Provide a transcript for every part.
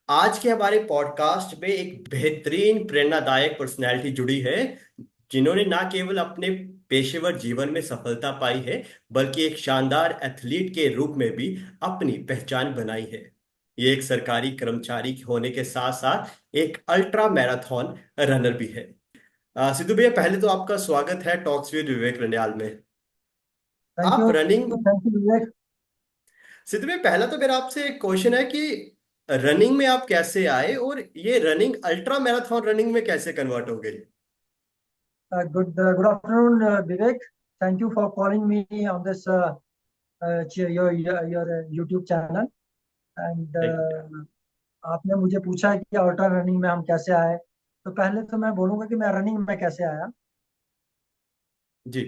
आज के हमारे पॉडकास्ट में एक बेहतरीन प्रेरणादायक पर्सनैलिटी जुड़ी है, जिन्होंने ना केवल अपने पेशेवर जीवन में सफलता पाई है, बल्कि एक शानदार एथलीट के रूप में भी अपनी पहचान बनाई है। ये एक सरकारी कर्मचारी होने के साथ साथ एक अल्ट्रा मैराथन रनर भी है। सिद्धू भैया, पहले तो आपका स्वागत है टॉक्स विद विवेक रंडियाल में। थैंक आप यू। रनिंग थैंक यू विवेक। सिद्धू भैया, पहला तो मेरा आपसे एक क्वेश्चन है कि रनिंग में आप कैसे आए और ये रनिंग अल्ट्रा मैराथन रनिंग में कैसे कन्वर्ट हो गई। Good afternoon Vivek. Thank you for calling me on this your YouTube channel and thank you. आपने मुझे पूछा है कि अल्ट्रा रनिंग में हम कैसे आए। तो पहले तो मैं बोलूँगा कि मैं रनिंग में कैसे आया। जी।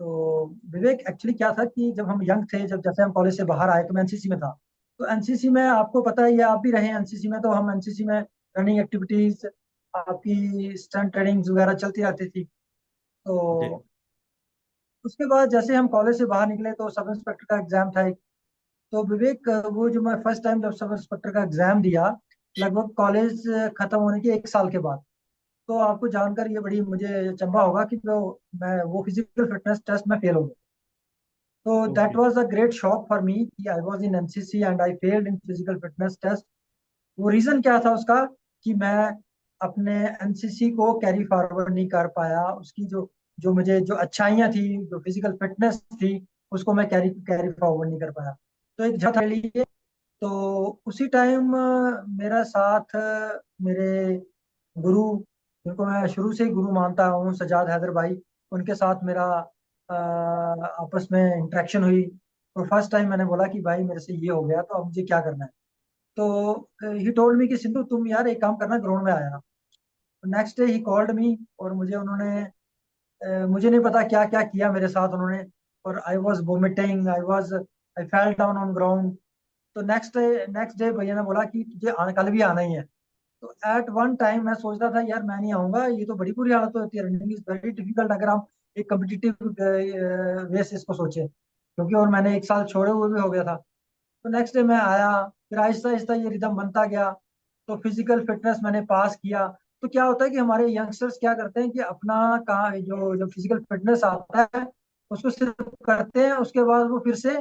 तो विवेक एक्चुअली क्या था कि जब हम यंग थे, जब जैसे हम कॉलेज से बाहर आए तो मैं एनसीसी में था। तो एनसीसी में आपको पता है, या आप भी रहे एनसीसी में, तो हम एनसीसी में रनिंग एक्टिविटीज, आपकी स्टंट ट्रेनिंग वगैरह चलती रहती थी। जी। तो उसके बाद जैसे हम कॉलेज से बाहर निकले तो सब इंस्पेक्टर का एग्जाम था एक। तो विवेक, वो जो मैं फर्स्ट टाइम जब सब इंस्पेक्टर का एग्जाम दिया, लगभग कॉलेज खत्म होने के एक साल के बाद, तो आपको जानकर ये बड़ी मुझे चंभा होगा कि जो मैं वो फिजिकल फिटनेस टेस्ट में फेल हो गया। तो that okay. Was a great shock for me कि I was in NCC and I failed in physical fitness test. वो रीजन क्या था उसका कि मैं अपने एनसीसी को कैरी फॉरवर्ड नहीं कर पाया। उसकी जो जो मुझे जो अच्छाइयाँ थी, जो फिजिकल फिटनेस थी, उसको मैं कैरी कैरी फॉरवर्ड नहीं कर पाया। तो एक झटका ले लिए। तो उसी टाइम मेरा साथ मेरे गुरु, जिनको मैं शुरू से ही गुरु मानता हूँ, सजाद हैदर भाई, उनके साथ मेरा आपस में इंटरेक्शन हुई। तो फर्स्ट टाइम मैंने बोला कि भाई मेरे से ये हो गया, तो अब मुझे क्या करना है। तो ही टोल्ड मी कि सिंधु तुम यार एक काम करना, ग्राउंड में आ जाना। Next day he called me और मुझे उन्होंने मुझे नहीं पता क्या क्या किया मेरे साथ उन्होंने। और I was vomiting, I fell down on ground. तो नेक्स्ट डे भैया ने बोला कि तुझे कल भी आना ही है। तो एट वन टाइम मैं सोच रहा था यार मैं नहीं आऊंगा, ये तो बड़ी बुरी हालत होती है, रनिंग इज वेरी डिफिकल्ट अगर हम एक कम्पिटिटिव वे से इसको सोचे, क्योंकि और मैंने एक साल छोड़े हुए भी हो गया था। तो नेक्स्ट डे मैं आया, फिर आहिस्ता आहिस्ता ये रिदम बनता गया। तो फिजिकल फिटनेस मैंने पास किया। तो क्या होता है कि हमारे यंगस्टर्स क्या करते हैं कि अपना कहा जो जो फिजिकल फिटनेस आता है उसको सिर्फ करते हैं, उसके बाद वो फिर से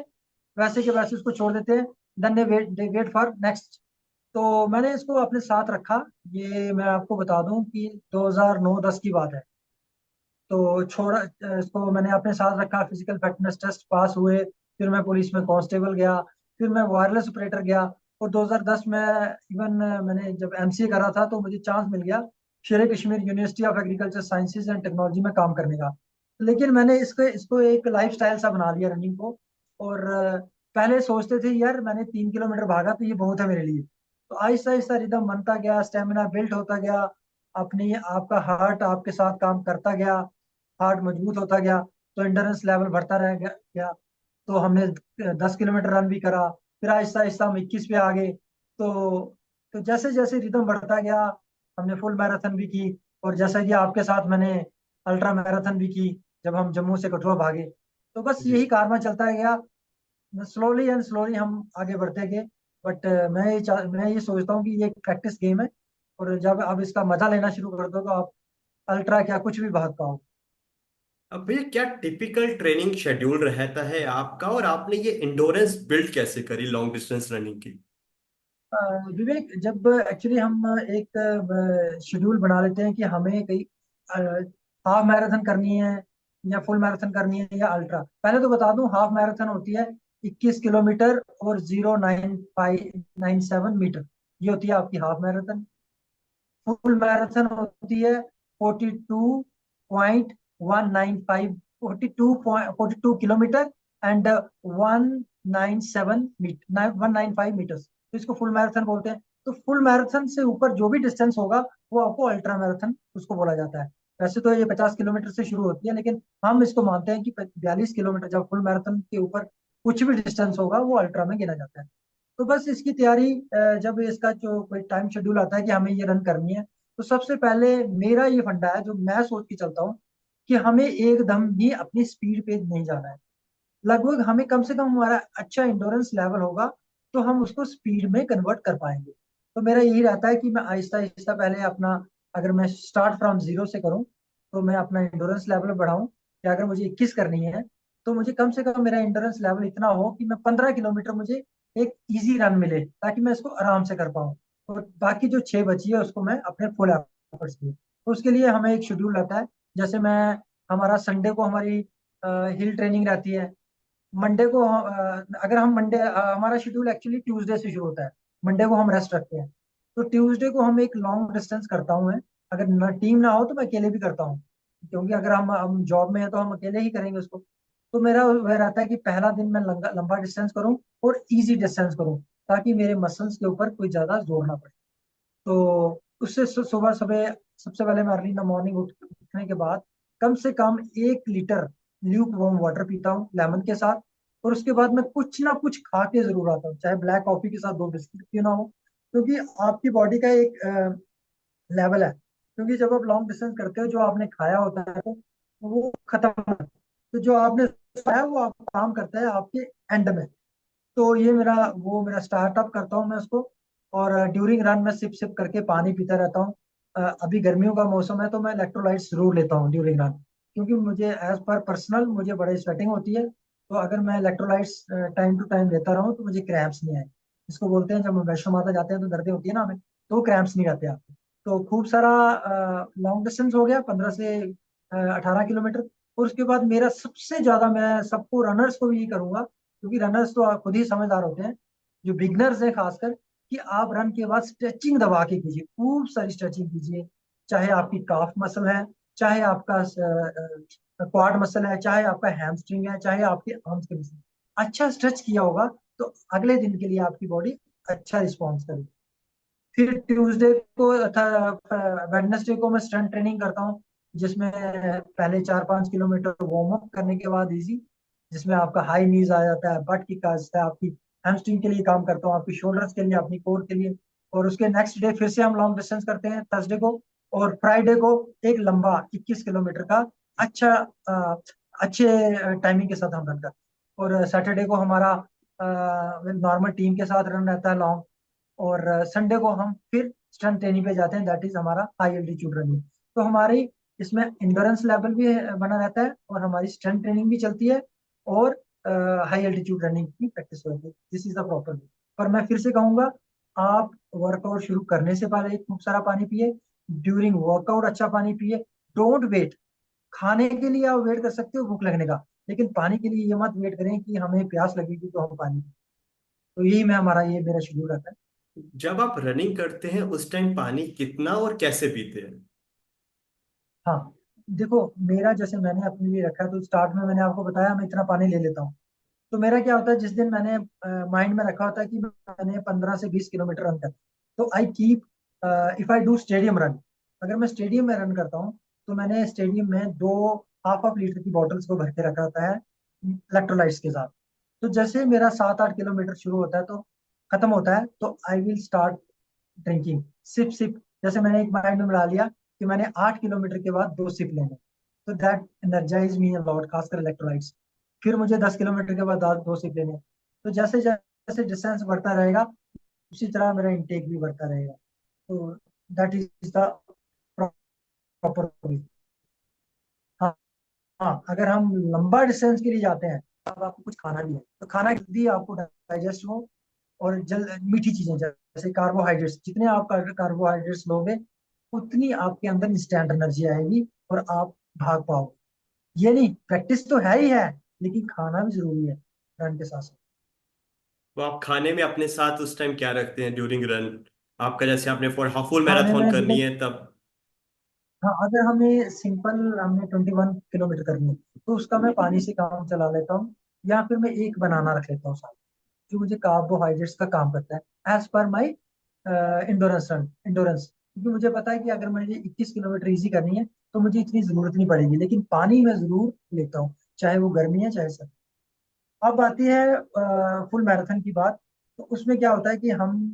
वैसे के वैसे उसको छोड़ देते हैं। Then they wait for next. तो मैंने इसको अपने साथ रखा। ये मैं आपको बता दूं कि 2009-10 की बात है। तो छोड़ा, इसको मैंने अपने साथ रखा, फिजिकल फिटनेस टेस्ट पास हुए। फिर मैं पुलिस में कांस्टेबल गया। फिर मैं वायरलेस ऑपरेटर गया। और 2010 में इवन मैंने जब एमसीए करा था तो मुझे चांस मिल गया शेर Kashmir university of agriculture sciences and technology में काम करने का। लेकिन मैंने इसको इसको एक लाइफ स्टाइल सा बना लिया रनिंग को। और पहले सोचते थे यार मैंने 3 किलोमीटर भागा तो ये बहुत है मेरे लिए। तो आहिस्ता आहिस्ता रिदम बनता गया, स्टेमिना बिल्ट होता गया, अपनी आपका हार्ट आपके साथ काम करता गया, हार्ट मजबूत होता गया। तो एंड्योरेंस लेवल बढ़ता रह गया। तो हमने 10 किलोमीटर रन भी करा। फिर आहिस्ता आहिस्ता हम 21 पे आ गए। तो जैसे जैसे रिदम बढ़ता गया, हमने फुल मैराथन भी की। और जैसा कि आपके साथ मैंने अल्ट्रा मैराथन भी की, जब हम जम्मू से कठुआ भागे। तो बस जी। यही कारवां चलता गया। स्लोली एंड स्लोली हम आगे बढ़ते गए। बट मैं ये सोचता हूँ कि ये एक प्रैक्टिस गेम है। और जब आप इसका मजा लेना शुरू कर दो तो आप अल्ट्रा क्या कुछ भी भाग पाओ। अब भैया, क्या टिपिकल ट्रेनिंग शेड्यूल रहता है आपका और आपने ये इंडोरेंस बिल्ड कैसे करी लॉन्ग डिस्टेंस रनिंग की। विवेक, जब एक्चुअली हम एक शेड्यूल बना लेते हैं कि हमें कहीं हाफ मैराथन करनी है या फुल मैराथन करनी है या अल्ट्रा। पहले तो बता दूं, हाफ मैराथन होती है 21 किलोमीटर और 09597 मीटर, ये होती है आपकी हाफ मैराथन। फुल मैराथन होती है 42.195 एंड 197 मीटर 195 मीटर्स, तो इसको फुल मैराथन बोलते हैं। तो फुल मैराथन से ऊपर जो भी डिस्टेंस होगा वो आपको अल्ट्रा मैराथन उसको बोला जाता है। वैसे तो ये 50 किलोमीटर से शुरू होती है, लेकिन हम इसको मानते हैं कि 42 किलोमीटर, जब फुल मैराथन के ऊपर कुछ भी डिस्टेंस होगा वो अल्ट्रा में गिना जाता है। तो बस इसकी तैयारी, जब इसका जो कोई टाइम शेड्यूल आता है कि हमें ये रन करनी है, तो सबसे पहले मेरा ये फंडा है जो मैं सोच के चलता हूँ कि हमें एकदम ही अपनी स्पीड पे नहीं जाना है। लगभग हमें कम से कम हमारा अच्छा इंडोरेंस लेवल होगा तो हम उसको स्पीड में कन्वर्ट कर पाएंगे। तो मेरा यही रहता है कि मैं आहिस्ता आहिस्ता पहले अपना, अगर मैं स्टार्ट फ्रॉम जीरो से करूँ तो मैं अपना इंडोरेंस लेवल बढ़ाऊं, कि अगर मुझे 21 करनी है तो मुझे कम से कम मेरा इंडोरेंस लेवल इतना हो कि मैं 15 किलोमीटर मुझे एक इजी रन मिले, ताकि मैं इसको आराम से कर पाऊँ, और बाकी जो 6 बची है उसको मैं अपने फुल एफर्ट्स दूँ। तो उसके लिए हमें एक शेड्यूल रहता है। जैसे मैं, हमारा संडे को हमारी हिल ट्रेनिंग रहती है। मंडे को अगर हम मंडे, हमारा शेड्यूल एक्चुअली ट्यूसडे से शुरू होता है, मंडे को हम रेस्ट रखते हैं। तो ट्यूसडे को हम एक लॉन्ग डिस्टेंस करता हूँ मैं। अगर न, टीम ना हो तो मैं अकेले भी करता हूँ, क्योंकि अगर हम जॉब में हैं तो हम अकेले ही करेंगे उसको। तो मेरा वह रहता है कि पहला दिन मैं लंबा लंबा डिस्टेंस करूँ और इजी डिस्टेंस करूँ, ताकि मेरे मसल्स के ऊपर कोई ज्यादा जोर ना पड़े। तो उससे सुबह सुबह सबसे पहले मैं अर्ली इन द मॉर्निंग उठने के बाद कम से कम 1 लीटर ल्यूक वार्म वाटर पीता हूँ लेमन के साथ। और उसके बाद मैं कुछ ना कुछ खा के जरूर आता हूँ, चाहे ब्लैक कॉफी के साथ 2 बिस्किट क्यों ना हो, क्योंकि आपकी बॉडी का एक लेवल है। क्योंकि जब आप लॉन्ग डिस्टेंस करते हो, जो आपने खाया होता है तो वो खत्म होता है। तो जो आपने खाया वो आप काम करता है आपके एंड में। तो ये मेरा स्टार्टअप करता हूँ मैं उसको। और ड्यूरिंग रन मैं सिप सिप करके पानी पीता रहता हूँ। अभी गर्मियों का मौसम है तो मैं इलेक्ट्रोलाइट्स जरूर लेता हूँ ड्यूरिंग रन, क्योंकि मुझे एज पर पर्सनल मुझे बड़ी स्वेटिंग होती है। तो अगर मैं इलेक्ट्रोलाइट्स टाइम टू टाइम लेता रहूँ तो मुझे क्रैम्प्स नहीं आए। इसको बोलते हैं, जब हम वैष्णो माता जाते हैं तो दर्दें होती है ना हमें, तो क्रैम्प्स नहीं रहते आपको। तो खूब सारा लॉन्ग डिस्टेंस हो गया, 15 से 18 किलोमीटर। और उसके बाद मेरा सबसे ज्यादा, मैं सबको रनर्स को भी ये करूंगा, क्योंकि रनर्स तो आप खुद ही समझदार होते हैं, जो बिगनर्स हैं खासकर, कि आप रन के बाद स्ट्रेचिंग दबा के कीजिए, खूब सारी स्ट्रेचिंग कीजिए। चाहे आपकी काफ मसल है, चाहे आपका क्वाड मसल है, चाहे आपका हैमस्ट्रिंग है, चाहे आपके आर्म्स के मसल। अच्छा स्ट्रेच किया होगा तो अगले दिन के लिए आपकी बॉडी अच्छा रिस्पॉन्स करेगी। फिर ट्यूसडे को अथा वेडनेसडे को मैं स्ट्रेंथ ट्रेनिंग करता हूँ, जिसमें पहले 4-5 किलोमीटर वार्म अप करने के बाद इजी, जिसमें आपका हाई नीज आ जाता है, बट की आ जाता है, आपकी हैमस्ट्रिंग के लिए काम करता हूँ, आपकी शोल्डर्स के लिए, अपनी कोर के लिए। और उसके नेक्स्ट डे फिर से हम लॉन्ग डिस्टेंस करते हैं थर्सडे को। और फ्राइडे को एक लंबा 21 किलोमीटर का अच्छा अच्छे टाइमिंग के साथ हम रन करते हैं। और सैटरडे को हमारा नॉर्मल टीम के साथ रन रहता है लॉन्ग। और संडे को हम फिर स्ट्रेंथ ट्रेनिंग पे जाते हैं, दैट इज हमारा हाई एल्टीट्यूड रनिंग। तो हमारी इसमें इंश्योरेंस लेवल भी बना रहता है, और हमारी स्ट्रेंथ ट्रेनिंग भी चलती है, और हाई एल्टीट्यूड रनिंग की प्रैक्टिस होती है। This is the proper. पर मैं फिर से कहूंगा, आप वर्कआउट शुरू करने से पहले खूब सारा पानी पिए, ड्यूरिंग वर्कआउट अच्छा पानी पिए। Don't wait. खाने के लिए आप वेट कर सकते हो भूख लगने का, लेकिन पानी के लिए ये मत वेट करें कि हमें प्यास लगेगी तो हम पानी पिएं। तो यही मैं हमारा ये मेरा शेड्यूल रहता है। जब आप रनिंग करते हैं उस टाइम पानी कितना और कैसे पीते हैं? हाँ, देखो, मेरा जैसे मैंने अपने लिए रखा है, तो स्टार्ट में मैंने आपको बताया मैं इतना पानी ले लेता हूँ। तो मेरा क्या होता है, जिस दिन मैंने माइंड में रखा होता है कि मैंने 15 से 20 किलोमीटर रन करना, तो I keep, if I do stadium run, अगर मैं स्टेडियम में रन करता हूँ तो मैंने स्टेडियम में 2 हाफ लीटर की बॉटल्स को भर के रखा होता है इलेक्ट्रोलाइट्स के साथ। तो जैसे मेरा 7-8 किलोमीटर शुरू होता है तो खत्म होता है, तो I will start drinking, sip sip. जैसे मैंने एक माइंड में मिला लिया कि मैंने 8 किलोमीटर के बाद 2 सिप लेने, तो दैट एनर्जाइज मी अलॉट, खासकर इलेक्ट्रोलाइट्स। फिर मुझे 10 किलोमीटर के बाद 2 सिप लेने। तो जैसे जैसे डिस्टेंस बढ़ता रहेगा, उसी तरह मेरा इंटेक भी बढ़ता रहेगा। तो दैट इज द प्रॉपर वे। हाँ। हाँ, अगर हम लंबा डिस्टेंस के लिए जाते हैं तब आपको कुछ खाना भी है, तो खाना जल्दी आपको डाइजेस्ट हो। और मीठी चीजें जैसे कार्बोहाइड्रेट्स, जितने आप कार्बोहाइड्रेट्स लोगे उतनी आपके अंदर इंस्टेंट एनर्जी आएगी और आप भाग पाओगे। ये नहीं, प्रैक्टिस तो है ही है, लेकिन खाना भी जरूरी है रन के साथ साथ। तो आप खाने में अपने साथ उस टाइम क्या रखते हैं ड्यूरिंग रन? आपका जैसे आपने फॉर फुल खाने मैराथन में करनी देखो, है तब? हाँ, अगर हमने 21 किलोमीटर करनी है तो उसका मैं पानी से काम चला लेता हूँ, या फिर मैं एक बनाना रख लेता हूँ साथ, जो मुझे कार्बोहाइड्रेट्स का काम करता है एज पर माई इंडोरेंस। क्योंकि मुझे पता है कि अगर मुझे 21 किलोमीटर इजी करनी है तो मुझे इतनी जरूरत नहीं पड़ेगी, लेकिन पानी मैं जरूर लेता हूँ, चाहे वो गर्मी है चाहे सर्दी। अब आती है फुल मैराथन की बात। तो उसमें क्या होता है कि हम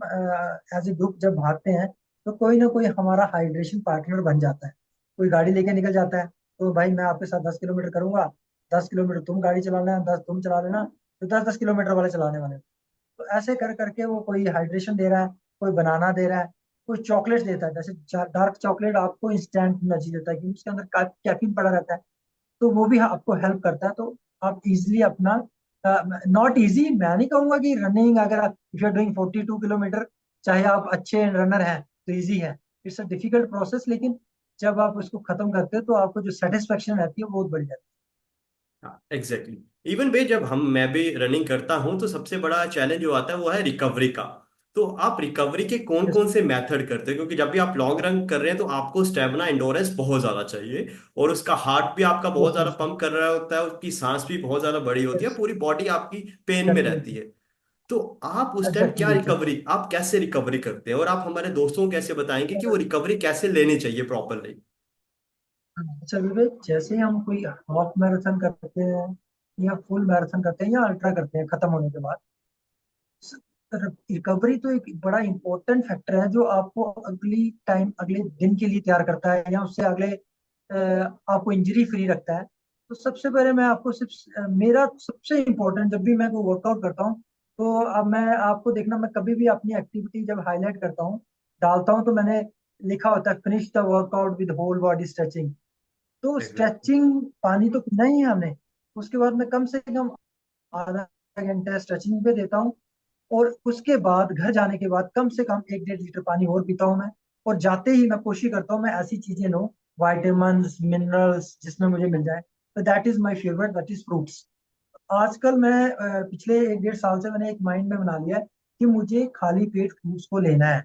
एज ए ग्रुप जब भागते हैं तो कोई ना कोई हमारा हाइड्रेशन पार्टनर बन जाता है। कोई गाड़ी लेके निकल जाता है, तो भाई मैं आपके साथ 10 किलोमीटर करूंगा, 10 किलोमीटर तुम गाड़ी चला लेना, 10 तुम चला लेना, तो 10-10 किलोमीटर वाले चलाने वाले। तो ऐसे कर करके वो कोई हाइड्रेशन दे रहा है, कोई बनाना दे रहा है, कोई चॉकलेट देता है, जैसे डार्क चॉकलेट आपको इंस्टेंट एनर्जी देता है क्योंकि उसके अंदर कैफीन पड़ा रहता है, तो वो भी आपको हेल्प करता है। तो आप इजिली अपना, नॉट इजी मैं नहीं कहूंगा कि रनिंग, अगर आप if you are doing 42 kilometre, चाहे आप अच्छे रनर हैं तो इजी है। इट्स अ डिफिकल्ट प्रोसेस, लेकिन जब आप उसको खत्म करते हो तो आपको जो सेटिस्फेक्शन रहती है वो बहुत बढ़ जाती हाँ एग्जैक्टली। इवन भाई जब मैं भी रनिंग करता हूँ तो सबसे बड़ा चैलेंज जो आता है वो है रिकवरी का। तो आप रिकवरी के कौन है। कौन से मेथड करते हैं, क्योंकि जब भी आप लॉन्ग रन कर रहे हैं तो आपको स्टेमिना इंडोरेंस बहुत ज्यादा चाहिए, और उसका हार्ट भी आपका बहुत ज्यादा ऑब्वियसली। पंप कर रहा होता है, उसकी सांस भी बहुत ज्यादा बड़ी होती है, यस। पूरी बॉडी आपकी पेन में रहती डेफिनेटली। है। तो आप उस टाइम क्या एग्जैक्टली एग्जैक्टली। रिकवरी, आप कैसे रिकवरी करते हैं, और आप हमारे दोस्तों को कैसे बताएंगे कि वो रिकवरी कैसे लेनी चाहिए प्रॉपरली। अच्छा विवेक, जैसे हम कोई हाफ मैराथन करते हैं या फुल मैराथन करते हैं या अल्ट्रा करते हैं खत्म होने के बाद, रिकवरी तो एक बड़ा इंपॉर्टेंट फैक्टर है जो आपको अगले दिन के लिए तैयार करता है या उससे अगले आपको इंजरी फ्री रखता है। तो सबसे पहले मैं आपको सिर्फ मेरा सबसे इम्पोर्टेंट, जब भी मैं कोई वर्कआउट करता हूँ, तो अब मैं आपको देखना, मैं कभी भी अपनी एक्टिविटी जब हाईलाइट करता हूँ, डालता हूँ, तो मैंने लिखा होता है finish the workout with whole body stretching. तो एग्जैक्टली। स्ट्रेचिंग पानी तो पीना ही है हमने, उसके बाद मैं कम से कम आधा घंटा स्ट्रेचिंग पे देता हूँ। और उसके बाद घर जाने के बाद कम से कम 1-1.5 लीटर पानी और पीता हूँ मैं। और जाते ही मैं कोशिश करता हूँ मैं ऐसी चीजें लूँ, वाइटामिन मिनरल्स जिसमें मुझे मिल जाए। तो that is my favourite, that is fruits. आजकल मैं पिछले 1-1.5 साल से मैंने एक माइंड में बना लिया है कि मुझे खाली पेट फ्रूट्स को लेना है।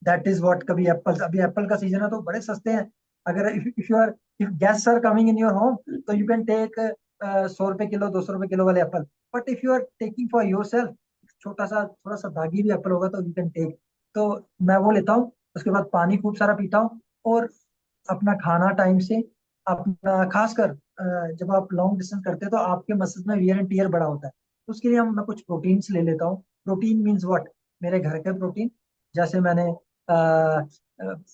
दैट इज व्हाट, कभी एप्पल, अभी एप्पल का सीजन है तो बड़े सस्ते हैं। अगर if you are, if guests are coming in your home, तो यू कैन टेक 100 रुपए किलो, 200 रुपए किलो वाले apple. But if you are taking for yourself, छोटा सा थोड़ा सा दागी भी एप्पल होगा तो यू कैन टेक। तो मैं वो लेता हूँ, उसके बाद पानी खूब सारा पीता हूँ, और अपना खाना टाइम से, अपना खासकर जब आप लॉन्ग डिस्टेंस करते हैं तो आपके मसल्स में वियर एंड टीयर बड़ा होता है, तो उसके लिए मैं कुछ प्रोटीन्स ले लेता हूँ। प्रोटीन मीन्स व्हाट, मेरे घर के प्रोटीन। जैसे मैंने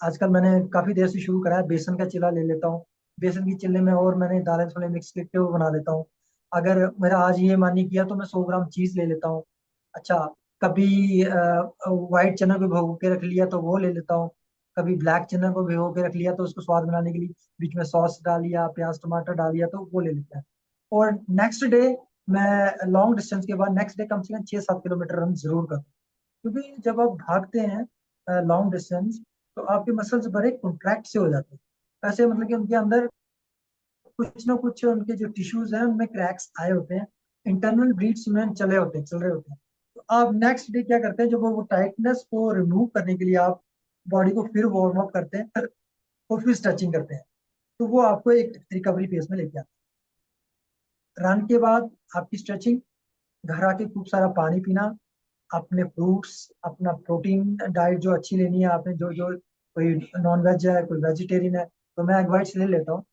आजकल मैंने काफी देर से शुरू करा है, बेसन का चिला ले लेता हूँ। बेसन की चिल्ले में और मैंने दालें छोले मिक्स करके वो बना लेता हूँ। अगर मेरा आज ये मन नहीं किया तो मैं 100 ग्राम चीज ले लेता हूँ। अच्छा, कभी व्हाइट चना को भिगो के रख लिया तो वो ले लेता हूँ। कभी ब्लैक चना को भिगो के रख लिया तो उसको स्वाद बनाने के लिए बीच में सॉस डाल लिया, प्याज टमाटर डाल लिया, तो वो ले लेते हैं। और नेक्स्ट डे, मैं लॉन्ग डिस्टेंस के बाद नेक्स्ट डे कम से कम 6-7 किलोमीटर रन जरूर करता हूँ, क्योंकि जब आप भागते हैं लॉन्ग डिस्टेंस, तो आपके मसल्स बड़े कॉन्ट्रैक्ट से हो जाते हैं, ऐसे मतलब कि उनके अंदर कुछ ना कुछ उनके जो टिश्यूज हैं उनमें क्रैक्स आए होते हैं, इंटरनल ब्रीड्स में चले होते हैं, चल रहे होते हैं। तो आप नेक्स्ट डे क्या करते हैं, जब वो टाइटनेस को रिमूव करने के लिए आप बॉडी को फिर वार्म अप करते हैं और फिर स्ट्रेचिंग करते हैं, तो वो आपको एक रिकवरी फेज में लेके आता है। रन के बाद आपकी स्ट्रेचिंग, घर आके खूब सारा पानी पीना, अपने फ्रूट्स, अपना प्रोटीन डाइट जो अच्छी लेनी है आपने, जो जो कोई नॉन वेज है कोई वेजिटेरियन है, तो मैं एग वाइट्स ले लेता हूँ।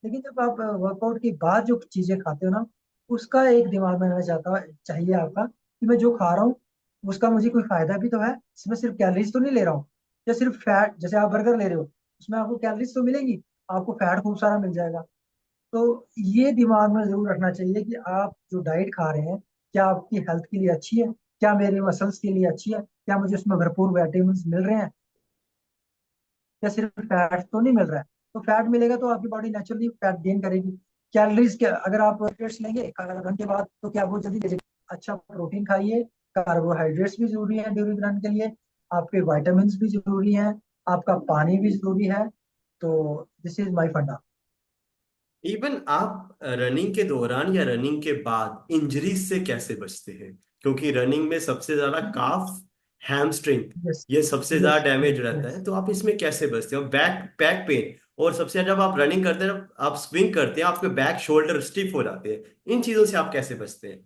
लेकिन जब आप वर्कआउट के बाद जो चीजें खाते हो ना, उसका एक दिमाग में रहना चाहता चाहिए आपका कि मैं जो खा रहा हूँ उसका मुझे कोई फायदा भी तो है, इसमें सिर्फ कैलोरीज तो नहीं ले रहा हूँ, या सिर्फ फैट। जैसे आप बर्गर ले रहे हो, उसमें आपको कैलोरीज तो मिलेंगी, आपको फैट खूब सारा मिल जाएगा। तो ये दिमाग में जरूर रखना चाहिए कि आप जो डाइट खा रहे हैं, क्या आपकी हेल्थ के लिए अच्छी है, क्या मेरे मसल्स के लिए अच्छी है, क्या मुझे उसमें भरपूर विटामिन मिल रहे हैं, या सिर्फ फैट तो नहीं मिल रहा है। तो फैट मिलेगा तो आपकी बॉडी नेचुरली फैट गेन करेगी। कैलोरीज क्या, अगर आप प्लेट्स लेंगे रन के बाद तो क्या वो जल्दी ले जाएगी? अच्छा, प्रोटीन खाइए, कार्बोहाइड्रेट्स भी जरूरी है ड्यूरिंग रन के लिए, आपके वाइटामिन भी जरूरी हैं, आपका पानी भी जरूरी है। तो दिस इज माई फंडा। इवन आप रनिंग के दौरान या रनिंग के बाद इंजरीज से कैसे बचते हैं, क्योंकि रनिंग में सबसे ज्यादा काफ, हैमस्ट्रिंग, यस ये सबसे ज्यादा यस डैमेज यस रहता यस। है, तो आप इसमें कैसे बचते हो, बैक बैक पेन, और सबसे ज्यादा जब आप रनिंग करते हैं, जब आप स्विंग करते हैं, आपके बैक शोल्डर स्टिफ हो जाते हैं, इन चीजों से आप कैसे बचते हैं।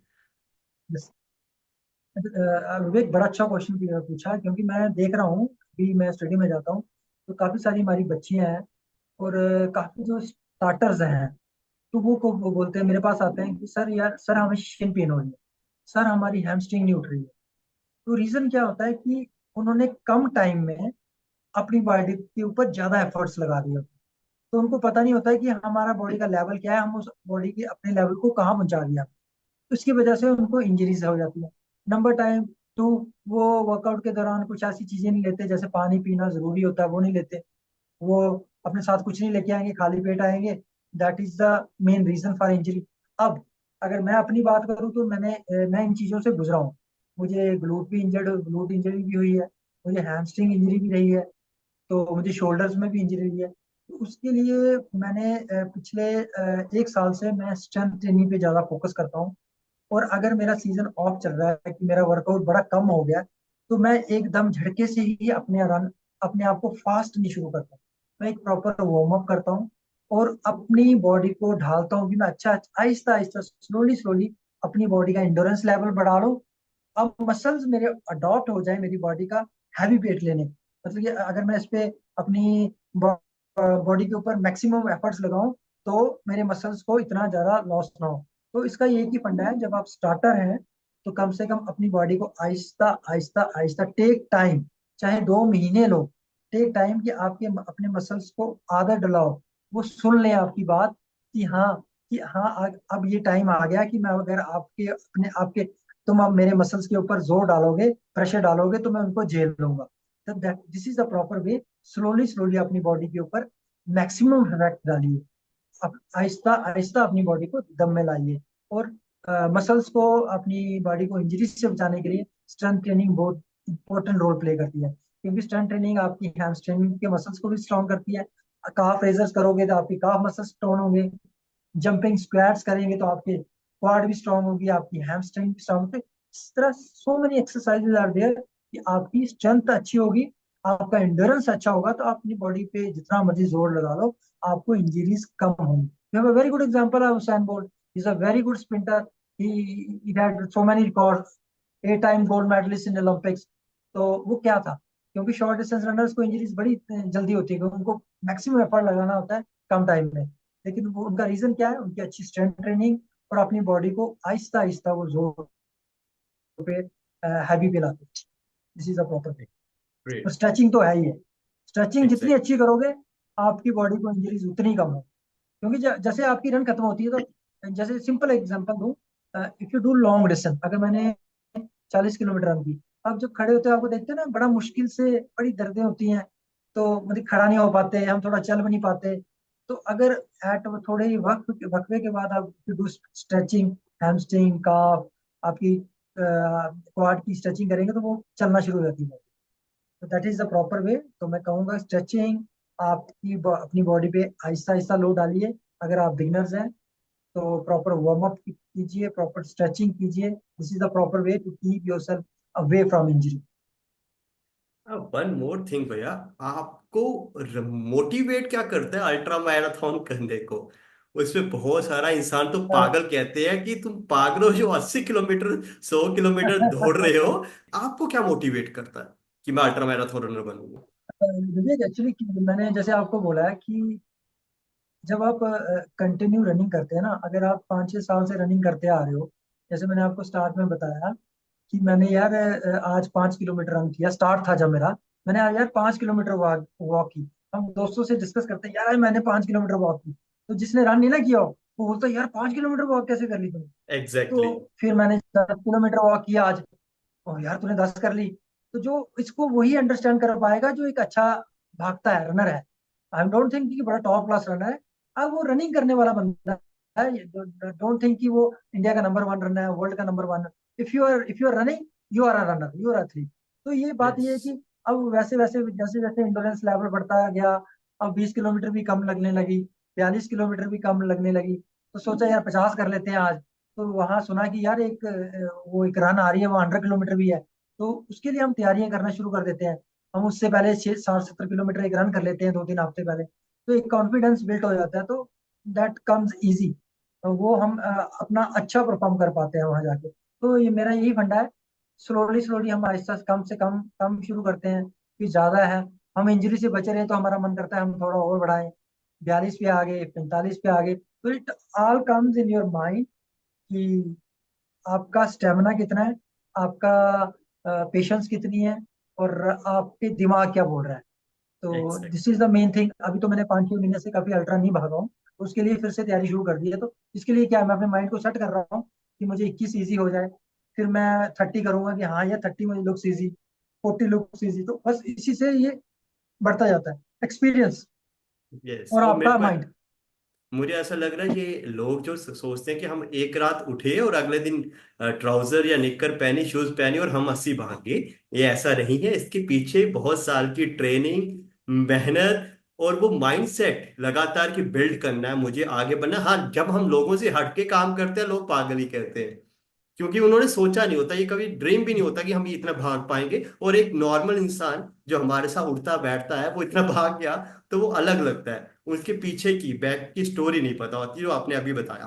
विवेक, बड़ा अच्छा क्वेश्चन पूछा, क्योंकि मैं देख रहा हूँ, अभी मैं स्टडी में जाता हूँ, तो काफी सारी हमारी बच्चियां हैं, और काफी जो स्टार्टर्स हैं, तो वो बोलते हैं, मेरे पास आते हैं कि सर यार, सर हमें शिन पेन हो रही है, सर हमारी हैमस्ट्रिंग नहीं उठ रही है। तो रीजन क्या होता है कि उन्होंने कम टाइम में अपनी बॉडी के ऊपर ज्यादा एफर्ट्स लगा दिए होते हैं। तो उनको पता नहीं होता है कि हमारा बॉडी का लेवल क्या है, हम उस बॉडी के अपने लेवल को कहाँ पहुंचा दिया। तो इसकी वजह से उनको इंजरीज हो जाती है। नंबर टाइम तो वो वर्कआउट के दौरान कुछ ऐसी चीजें नहीं लेते, जैसे पानी पीना जरूरी होता है वो नहीं लेते। वो अपने साथ कुछ नहीं लेके आएंगे, खाली पेट आएंगे। That is the main reason for injury. अब अगर मैं अपनी बात करूँ तो मैं इन चीजों से गुजरा हूँ। मुझे ग्लूट इंजरी भी हुई है, मुझे हैमस्ट्रिंग इंजरी भी रही है, तो मुझे शोल्डर्स में भी इंजरी हुई है। तो उसके लिए मैंने पिछले 1 साल से मैं स्ट्रेंथ ट्रेनिंग पे ज्यादा फोकस करता हूँ। और अगर मेरा सीजन ऑफ चल रहा है कि मेरा वर्कआउट बड़ा कम हो गया, तो मैं एकदम झटके से ही अपने आप को फास्ट नहीं शुरू करता। मैं एक प्रॉपर वार्म अप करता हूँ और अपनी बॉडी को ढालता हूँ कि मैं अच्छा आहिस्ता आहिस्ता स्लोली स्लोली अपनी बॉडी का इंडोरेंस लेवल बढ़ा लूँ। अब मसल्स मेरे अडॉप्ट हो जाए मेरी बॉडी का हैवी वेट लेने, मतलब कि अगर मैं इस पे अपनी बॉडी के ऊपर मैक्सिमम एफर्ट्स लगाऊं, तो मेरे मसल्स को इतना ज्यादा लॉस ना हो। तो इसका ये एक ही फंडा है, जब आप स्टार्टर हैं तो कम से कम अपनी बॉडी को आहिस्ता आहिस्ता आहिस्ता टेक टाइम, चाहे 2 महीने लो, टेक टाइम कि आपके अपने मसल्स को आदत डलाओ, वो सुन लें आपकी बात कि हाँ अब ये टाइम आ गया कि मैं अगर आपके तुम अब मेरे मसल्स के ऊपर जोर डालोगे, प्रेशर डालोगे, तो मैं उनको झेल लूंगा। तो this is the proper way. Slowly slowly अपनी बॉडी के ऊपर मैक्सिमम इफेक्ट डालिए। अब आहिस्ता आहिस्ता अपनी बॉडी को दम में लाइए। और मसल्स को, अपनी बॉडी को इंजरी से बचाने के लिए स्ट्रेंथ ट्रेनिंग बहुत इंपॉर्टेंट रोल प्ले करती है, क्योंकि स्ट्रेंथ ट्रेनिंग आपकी हैमस्ट्रिंग के मसल्स को भी स्ट्रॉन्ग करती है। काफ रेजर्स करोगे तो आपके काफ मसल्स स्ट्रॉन्ग होंगे। जंपिंग स्क्वाट्स करेंगे तो आपके क्वाड भी स्ट्रांग होगी, आपकी हैमस्ट्रिंग भी स्ट्रांग होगी। इस तरह so many exercises are there कि आपकी स्ट्रेंथ अच्छी होगी, आपका एंड्योरेंस अच्छा होगा, तो आप अपनी बॉडी पे जितना मर्जी जोर लगा लो, आपको इंजरीज कम होंगी। You have a very good example of Usain Bolt. He's a very good sprinter. He had so many records, 8 time gold medalist in Olympics. तो वो क्या था? क्योंकि शॉर्ट डिस्टेंस रनर्स को इंजरीज बड़ी जल्दी होती है, क्योंकि उनको मैक्सिमम एफर्ट लगाना होता है कम टाइम में। लेकिन वो उनका रीजन क्या है? उनकी अच्छी स्ट्रेंथ ट्रेनिंग और अपनी बॉडी को आहिस्ता आहिस्ता वो जोर पे हैवी पे लाते। This is a proper way. और ग्रेट। स्ट्रेचिंग तो है ही है। स्ट्रेचिंग जितनी एग्जैक्ट। अच्छी करोगे, आपकी बॉडी को इंजरीज उतनी कम हो। क्योंकि जैसे आपकी रन खत्म होती है, तो जैसे सिंपल एग्जांपल दूं, if you do long distance, अगर मैंने 40 किलोमीटर रन की, आप जब खड़े होते हो आपको देखते हैं ना, बड़ा मुश्किल से बड़ी दर्दें होती हैं, तो मतलब खड़ा नहीं हो पाते, हम थोड़ा चल भी नहीं पाते। तो अगर एट थोड़े ही वक्फे के बाद आप डू स्ट्रेचिंग, हैमस्ट्रिंग, काफ, आपकी क्वाड की स्ट्रेचिंग करेंगे, तो वो चलना शुरू हो जाती है। तो दैट इज द प्रॉपर वे। तो मैं कहूँगा स्ट्रेचिंग अपनी बॉडी पे आहिस्ता आहिस्ता लोड डालिए। अगर आप बिगनर्स हैं तो प्रॉपर वार्म अप कीजिए, प्रॉपर स्ट्रेचिंग कीजिए। This is the proper way to keep yourself away from injury. One more thing भैया, आपको मोटिवेट क्या करता है अल्ट्रा मैराथन करने को? उसमें बहुत सारा इंसान तो पागल कहते हैं कि तुम पागल हो जो 80 किलोमीटर 100 किलोमीटर दौड़ रहे हो। आपको क्या मोटिवेट करता है कि मैं अल्ट्रा मैराथन रनर बनूंगा? विवेक, एक्चुअली मैंने जैसे आपको बोला है कि जब आप कंटिन्यू रनिंग करते हैं ना, अगर आप 5-6 साल से रनिंग करते आ रहे हो, जैसे मैंने आपको स्टार्ट में बताया कि मैंने यार आज 5 किलोमीटर रन किया, स्टार्ट था जब मेरा, मैंने आज यार 5 किलोमीटर वॉक वॉक की। हम दोस्तों से डिस्कस करते हैं, यार मैंने 5 किलोमीटर वॉक की। तो जिसने रन नहीं ना किया हो, वो बोलता है, यार 5 किलोमीटर वॉक कैसे कर ली तुमने? एग्जैक्टली। तो फिर मैंने 10 किलोमीटर वॉक किया आज। और यार तूने 10 कर ली। तो जो इसको वही अंडरस्टैंड कर पाएगा जो एक अच्छा भागता है, रनर है। आई डोंट थिंक कि बड़ा टॉप क्लास रनर है। अब वो रनिंग करने वाला बंदा है। डोंट थिंक कि वो इंडिया का नंबर 1 रनर है, वर्ल्ड का number 1। If you are running, you are a runner, you are athlete. तो ये बात ये है यस। कि अब वैसे वैसे जैसे जैसे इंडोरेंस लेवल बढ़ता गया, अब 20 किलोमीटर भी कम लगने लगी, 42 किलोमीटर भी कम लगने लगी। तो सोचा यार 50 कर लेते हैं आज। तो वहां सुना कि यार वो एक रन आ रही है, वो 100 किलोमीटर भी है। तो उसके लिए हम तैयारियां करना शुरू कर देते हैं। हम उससे पहले 6 60 70 किलोमीटर एक रन कर लेते हैं 2-3 हफ्ते पहले। तो एक कॉन्फिडेंस बिल्ट हो जाता है, तो दैट कम्स इजी। तो वो हम अपना अच्छा परफॉर्म कर पाते हैं वहां जाके। तो ये मेरा यही फंडा है। स्लोली स्लोली हम आहिस्ता कम से कम कम शुरू करते हैं, कि ज्यादा है, हम इंजरी से बचे रहे तो हमारा मन करता है हम थोड़ा और बढ़ाएं, 42 पे आ गए, 45 पे आ गए। तो it all comes in your mind कि आपका स्टेमिना कितना है, आपका पेशेंस कितनी है, और आपके दिमाग क्या बोल रहा है। तो exact. This is the main thing. अभी तो मैंने 5-6 महीने से काफी अल्ट्रा नहीं भागा हूँ, तो उसके लिए फिर से तैयारी शुरू कर दी है। तो इसके लिए क्या है, मैं अपने माइंड को सेट कर रहा हूँ कि मुझे 21 ईजी हो जाए, फिर मैं 30 करूंगा कि हाँ ये 30 मुझे लुक्स इजी, 40 लुक्स इजी। तो बस इसी से ये बढ़ता जाता है एक्सपीरियंस यस, और और मेरे आपका को माइंड। मुझे ऐसा लग रहा है ये लोग जो सोचते हैं कि हम एक रात उठे और अगले दिन ट्राउजर या निक्कर पहनी, शूज पहनी और हम 80 भागे, ये ऐसा नहीं है। इसके पीछे बहुत साल की ट्रेनिंग, मेहनत और वो माइंडसेट लगातार की बिल्ड करना है, मुझे आगे बढ़ना। हाँ, जब हम लोगों से हटके काम करते हैं लोग पागल ही कहते हैं, क्योंकि उन्होंने सोचा नहीं होता, ये कभी ड्रीम भी नहीं होता कि हम ये इतना भाग पाएंगे। और एक नॉर्मल इंसान जो हमारे साथ उठता बैठता है वो इतना भाग गया, तो वो अलग लगता है। उसके पीछे की बैक की स्टोरी नहीं पता होती, जो आपने अभी बताया।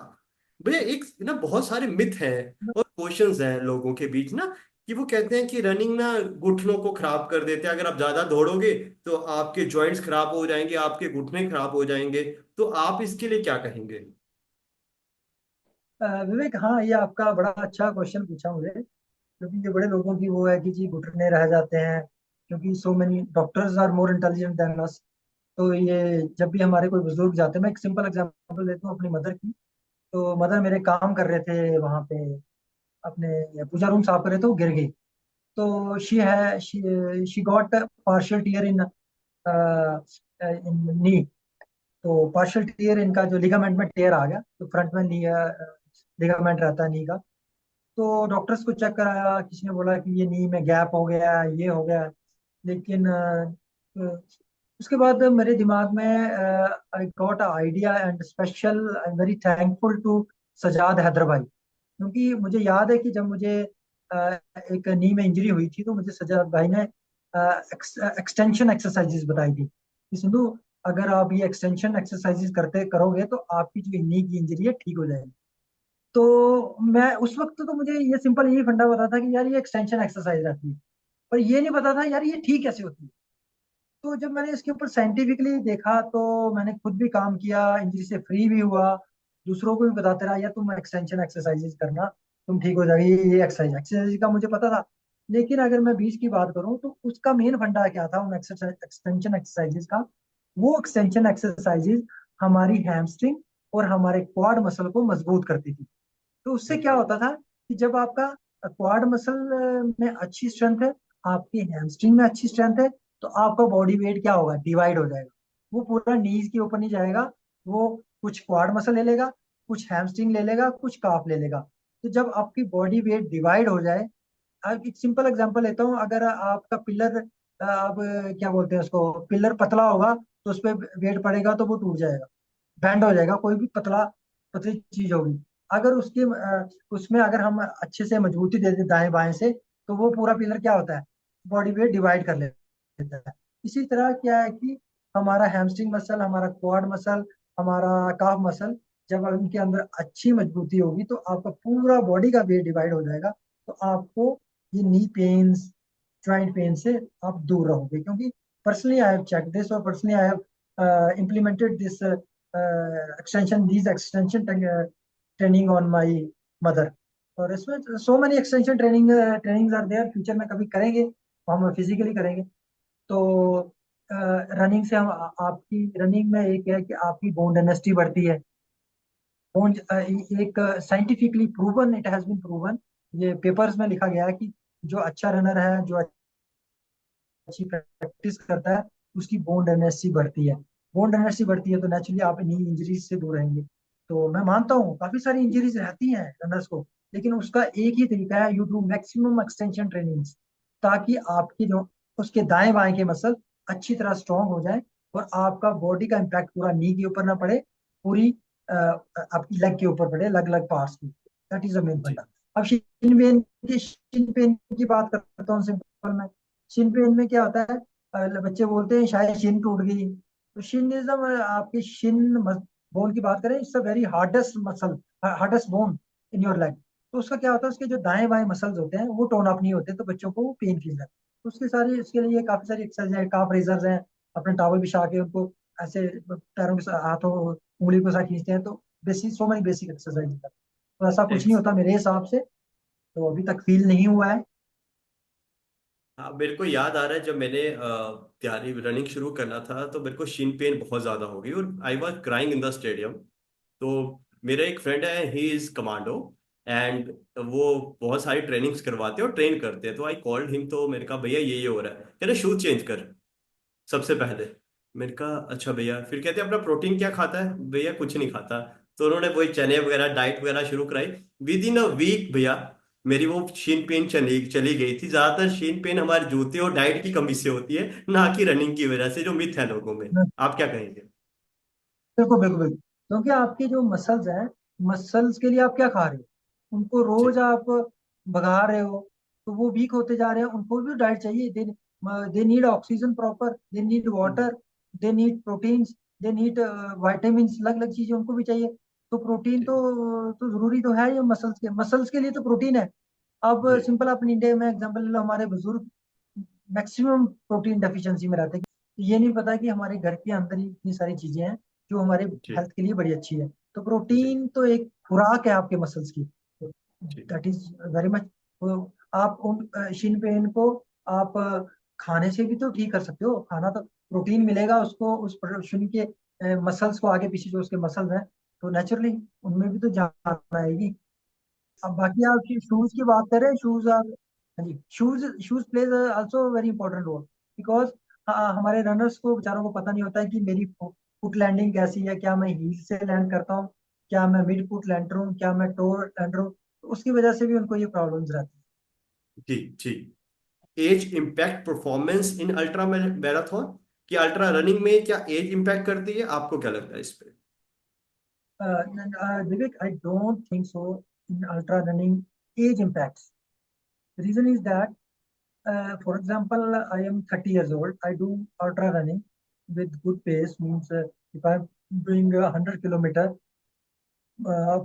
भैया एक ना बहुत सारे मिथ हैं और क्वेश्चंस हैं लोगों के बीच ना, कि वो कहते हैं कि रनिंग ना घुटनों को खराब कर देते हैं, अगर आप ज्यादा दौड़ोगे तो आपके जॉइंट्स खराब हो जाएंगे, आपके घुटने खराब हो जाएंगे। तो आप इसके लिए क्या कहेंगे? विवेक, हाँ ये आपका बड़ा अच्छा क्वेश्चन पूछा मुझे, क्योंकि ये बड़े लोगों की वो है कि जी घुटने रह जाते हैं, क्योंकि so many doctors are more intelligent than us. तो ये जब भी हमारे कोई बुजुर्ग जाते हैं, मैं एक सिंपल एग्जांपल देता हूँ अपनी मदर की। तो मदर मेरे काम कर रहे थे वहां पे, अपने पूजा रूम साफ कर रहे थे, वो गिर गई। तो she got partial tear in in knee. तो पार्शियल टीयर, इनका जो लिगामेंट में टेयर आ गया, तो फ्रंट में नी लिगामेंट रहता है नी का। तो डॉक्टर्स को चेक कराया, किसी ने बोला कि ये नी में गैप हो गया है, ये हो गया है। लेकिन उसके बाद मेरे दिमाग में I got a idea and special, I am very thankful to Sajjad Haider भाई। क्योंकि मुझे याद है कि जब मुझे अ, एक नी में इंजरी हुई थी, तो मुझे सजाद भाई ने एक्सटेंशन एक्सरसाइजेज बताई थी कि सिंधु, अगर आप ये एक्सटेंशन एक्सरसाइजेज करते करोगे तो आपकी जो नी की इंजरी है ठीक हो जाएगी। तो मैं उस वक्त तो मुझे ये सिंपल यही फंडा पता था कि यार ये एक्सटेंशन एक्सरसाइज रहती है, पर ये नहीं पता था यार ये ठीक कैसे होती है। तो जब मैंने इसके ऊपर साइंटिफिकली देखा, तो मैंने खुद भी काम किया, इंजरी से फ्री भी हुआ, दूसरों को भी बताते रहा यार तुम एक्सटेंशन एक्सरसाइजेज करना, तुम ठीक हो जाएगी। ये एक्सरसाइज एक्सरसाइज का मुझे पता था। लेकिन अगर मैं बीच की बात करूं तो उसका मेन फंडा क्या था उन एक्सटेंशन एक्सरसाइजेज का। वो एक्सटेंशन एक्सरसाइजेज हमारी हैमस्ट्रिंग और हमारे क्वाड मसल को मजबूत करती थी। तो उससे क्या ओके। होता था कि जब आपका क्वाड मसल में अच्छी स्ट्रेंथ है, आपकी हैमस्ट्रिंग में अच्छी स्ट्रेंथ है, तो आपका बॉडी वेट क्या होगा, डिवाइड हो जाएगा। वो पूरा नीज के ऊपर नहीं जाएगा, वो कुछ क्वाड मसल ले लेगा, कुछ हैमस्ट्रिंग ले लेगा, कुछ काफ ले लेगा। तो जब आपकी बॉडी वेट डिवाइड हो जाए, अब एक सिंपल एग्जांपल लेता हूँ, अगर आपका पिलर, अब क्या बोलते हैं उसको, पिलर पतला होगा तो उस पर वेट पड़ेगा तो वो टूट जाएगा, बैंड हो जाएगा। कोई भी पतली चीज होगी, अगर उसमें अगर हम अच्छे से मजबूती दे दें दाएं बाएं से, तो वो पूरा पिलर क्या होता है, बॉडी वेट डिवाइड कर लेता है। इसी तरह क्या है कि हमारा हैमस्ट्रिंग मसल, हमारा क्वाड मसल, हमारा काफ मसल, जब उनके अंदर अच्छी मजबूती होगी तो आपका पूरा बॉडी का वेट डिवाइड हो जाएगा। तो आपको ये नी पेन्स, ज्वाइंट पेन से आप दूर रहोगे। क्योंकि personally I have check this, और personally I have implemented this these extension training on my mother। और इसमें so many extension trainings are there, future में कभी करेंगे तो हम फिजिकली करेंगे। तो रनिंग से हम आपकी रनिंग में एक है कि आपकी बोन डेंसिटी बढ़ती है। बोन एक scientifically proven, it has been proven, ये पेपर्स में लिखा गया है कि जो अच्छा रनर है, जो अच्छी प्रैक्टिस करता है, उसकी बोन डेंसिटी बढ़ती है। बोन डेंसिटी बढ़ती है तो नेचुरली आप इन्हीं इंजरीज से दूर रहेंगे। तो मैं मानता हूँ काफी सारी इंजरीज रहती हैं रनर्स को, लेकिन उसका एक ही तरीका है, you do maximum extension trainings, ताकि आपकी जो उसके दाएं बाएं के मसल अच्छी तरह स्ट्रांग हो जाए, और आपका बॉडी का इम्पैक्ट पूरा नी के ऊपर ना पड़े, पूरी आपकी लेग के ऊपर पड़े, अलग अलग पार्ट्स की। दैट इज द मेन जी। फंडा। अब शिन पेन की बात करता हूँ सिंपल में। शिन पेन में क्या होता है, बच्चे बोलते हैं शायद शिन टूट गई। तो शिनिज्म, आपके शिन बोन की बात करें, it's a very hardest muscle, hardest bone in your leg. तो उसका क्या होता है, उसके जो दाएं बाएं मसल्स होते हैं वो टोन अप नहीं होते, तो बच्चों को पेन फील रहता है। तो उसके लिए काफी सारी एक्सरसाइज है, काफ रेजर्स हैं, अपने टॉवल बिछा के उनको ऐसे पैरों के हाथों उंगली को साथ खींचते हैं। तो basic, so many basic exercise. तो ऐसा कुछ नहीं होता मेरे हिसाब से, तो अभी तक फील नहीं हुआ है। हाँ, मेरे को याद आ रहा है जब मैंने तैयारी रनिंग शुरू करना था तो मेरे को शिन पेन बहुत ज्यादा हो गई और I was crying in the stadium. तो मेरा एक फ्रेंड है, ही इज कमांडो। एंड वो बहुत सारी ट्रेनिंग्स करवाते हैं और ट्रेन करते हैं। तो आई कॉल्ड हिम, तो मैंने कहा भैया ये हो रहा है, कह रहे शूज चेंज कर सबसे पहले। मैंने कहा अच्छा भैया। फिर कहते हैं अपना प्रोटीन क्या खाता है? भैया कुछ नहीं खाता। तो उन्होंने वही चने वगैरह डाइट वगैरह शुरू कराई। विद इन अ वीक भैया मेरी वो शीन पेन चली चली गई थी। ज्यादातर शीन पेन हमारे जूते और डाइट की कमी से होती है, ना कि रनिंग की वजह से, जो मिथ है लोगों में। आप क्या कहेंगे? बिल्कुल बिल्कुल बिल्कुल। क्योंकि आपकी जो मसल्स हैं, मसल्स के लिए आप क्या खा रहे हो? उनको रोज जी आप भगा रहे हो, तो वो वीक होते जा रहे हैं। उनको भी डाइट चाहिए। They need oxygen proper, they need water, they need proteins, they need vitamin, अलग अलग चीजें उनको भी चाहिए। तो प्रोटीन जी तो जरूरी तो है। ये मसल्स के लिए तो प्रोटीन है। अब जी सिंपल आप इंडिया में एग्जांपल ले लो, हमारे बुजुर्ग मैक्सिमम प्रोटीन डेफिशिएंसी में रहते हैं। ये नहीं पता कि हमारे घर के अंदर ही इतनी सारी चीजें हैं जो हमारे जी हेल्थ के लिए बड़ी अच्छी है। तो जी प्रोटीन तो एक खुराक है आपके मसल्स की। जी दैट इज वेरी मच। आप उन शिन पेन को आप खाने से भी तो ठीक कर सकते हो। खाना तो प्रोटीन मिलेगा उसको, उस शिन के मसल्स को, आगे पीछे जो उसके मसल्स हैं, तो नेचुरली उनमें भी तो जान आएगी। अब बाकी आप शूज की बात करें, शूज आप, हाँ जी, shoes shoes plays also very important role. Because हमारे रनर्स को बेचारों को पता नहीं होता है कि मेरी फुट लैंडिंग कैसी है। क्या मैं हील से लैंड करता हूँ, क्या मैं मिड फुट लैंडर हूँ, क्या मैं टो लैंडर हूँ? तो उसकी वजह से भी उनको ये प्रॉब्लम्स रहती जी जी। Age impact performance in ultra marathon, कि अल्ट्रा रनिंग में क्या एज इम्पैक्ट करती है? आपको क्या लगता है इस पे? है। Vivek, I don't think so in ultra running age impacts. The reason is that, for example, I am 30 years old. I do ultra running with good pace. Means if I'm doing 100 kilometer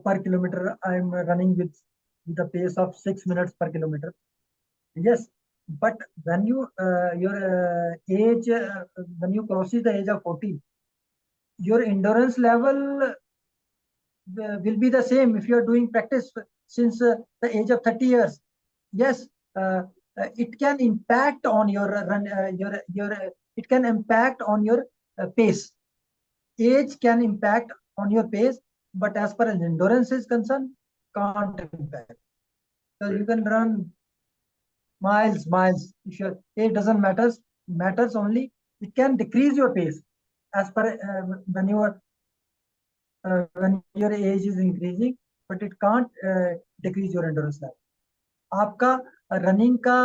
per kilometer, I'm running with a pace of 6 minutes per kilometer. Yes, but when your age when you crosses the age of 40, your endurance level will be the same if you are doing practice since the age of 30 years. Yes, it can impact on your it can impact on your pace. Age can impact on your pace, but as far as endurance is concerned, can't impact. So you can run miles. If your age doesn't matters only. It can decrease your pace as per when your age is increasing, but it can't decrease your endurance level. आपका running का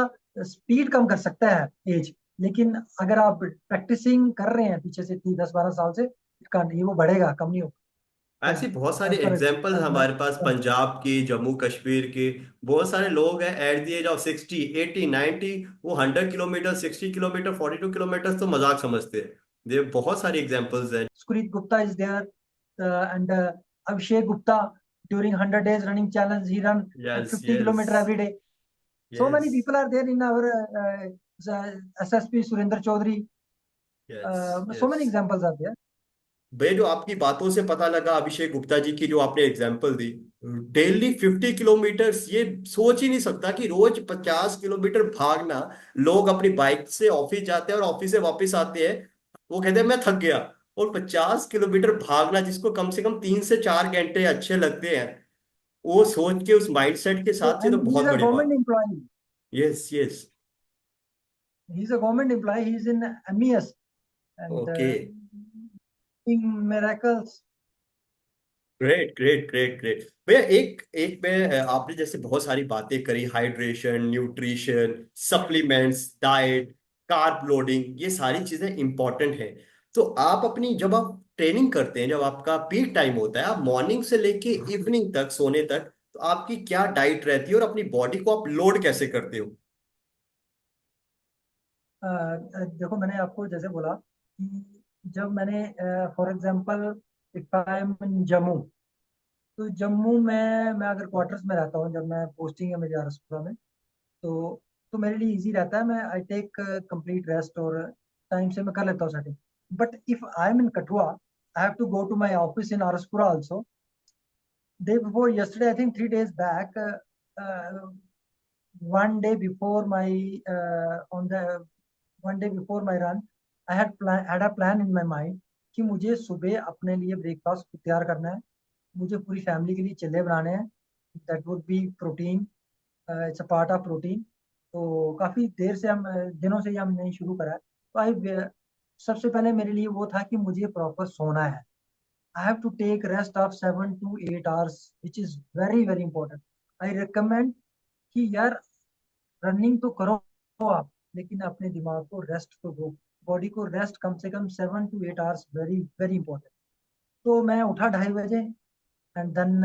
speed कम कर सकता है as, लेकिन अगर आप practising कर रहे हैं पीछे से 10-12 साल से, ये वो बढ़ेगा, कम नहीं ऐसी बहुत होगा। सारे एज पर एग्जाम्पल्स एज हमारे पास, पंजाब के, जम्मू कश्मीर के। बहुत सारे लोग हैं एट द एज ऑफ 60, 80, 90, वो 100 किलोमीटर, 60 किलोमीटर, 42 किलोमीटर तो मजाक समझते हैं। ये बहुत सारी एग्जाम्पल्स हैं। Surit Gupta is there, and Abhishek Gupta, during 100 days running challenge, he run yes 50 yes kilometer every day. So yes many people are there in our SSP Surinder Chaudhary. Yes So yes. many examples are there. भैया जो आपकी बातों से पता लगा, अभिषेक गुप्ता जी की जो आपने एग्जाम्पल दी, डेली 50 किलोमीटर्स, ये सोच ही नहीं सकता कि रोज 50 किलोमीटर भागना। लोग अपनी बाइक से ऑफिस जाते हैं और ऑफिस से वापस आते हैं, वो कहते हैं मैं थक गया। और 50 किलोमीटर भागना, जिसको कम से कम 3 से 4 घंटे अच्छे लगते हैं, वो सोच के उस माइंडसेट के So, साथ, ये तो and he is बहुत a बड़ी government बात। employee. Yes yes. He is a government employee. He is in MES and okay. in miracles. Great great great great भैया, एक एक में आपने जैसे बहुत सारी बातें करी, hydration, nutrition, supplements, diet, carb loading, ये सारी चीजें इंपॉर्टेंट हैं। तो आप अपनी, जब आप ट्रेनिंग करते हैं, जब आपका पीक टाइम होता है, आप मॉर्निंग से लेके इवनिंग तक सोने तक, तो आपकी क्या डाइट रहती है और अपनी बॉडी को आप लोड कैसे करते हो? देखो, मैंने आपको जैसे बोला कि जब मैंने, for example, if I am in Jammu, तो जम्मू में मैं अगर क्वार्टर्स में रहता हूँ, जब मैं पोस्टिंग है मेरी आरएसपुरा में, तो मेरे लिए इजी रहता है। मैं आई टेक कंप्लीट रेस्ट और टाइम से मैं कर लेता हूँ setting. But if I am in Kathua, I have to go to my office in RS Pura also. Day before yesterday, I think 3 days back, one day before my on the one day before my run, I had a plan in my mind कि मुझे सुबह अपने लिए breakfast तैयार करना है, मुझे पूरी फैमिली के लिए चिल्ले बनाने हैं, that would be protein, it's a part of protein. तो काफ़ी देर से हम दिनों से ही हमने शुरू करा है। तो आई सबसे पहले मेरे लिए वो था कि मुझे प्रॉपर सोना है। I have to take rest of 7 to 8 hours, which is very very important. I recommend कि यार रनिंग तो करो आप, लेकिन अपने दिमाग को रेस्ट तो दो। बॉडी को रेस्ट कम से कम 7 to 8 hours, very very important. तो मैं उठा 2:30 बजे, एंड देन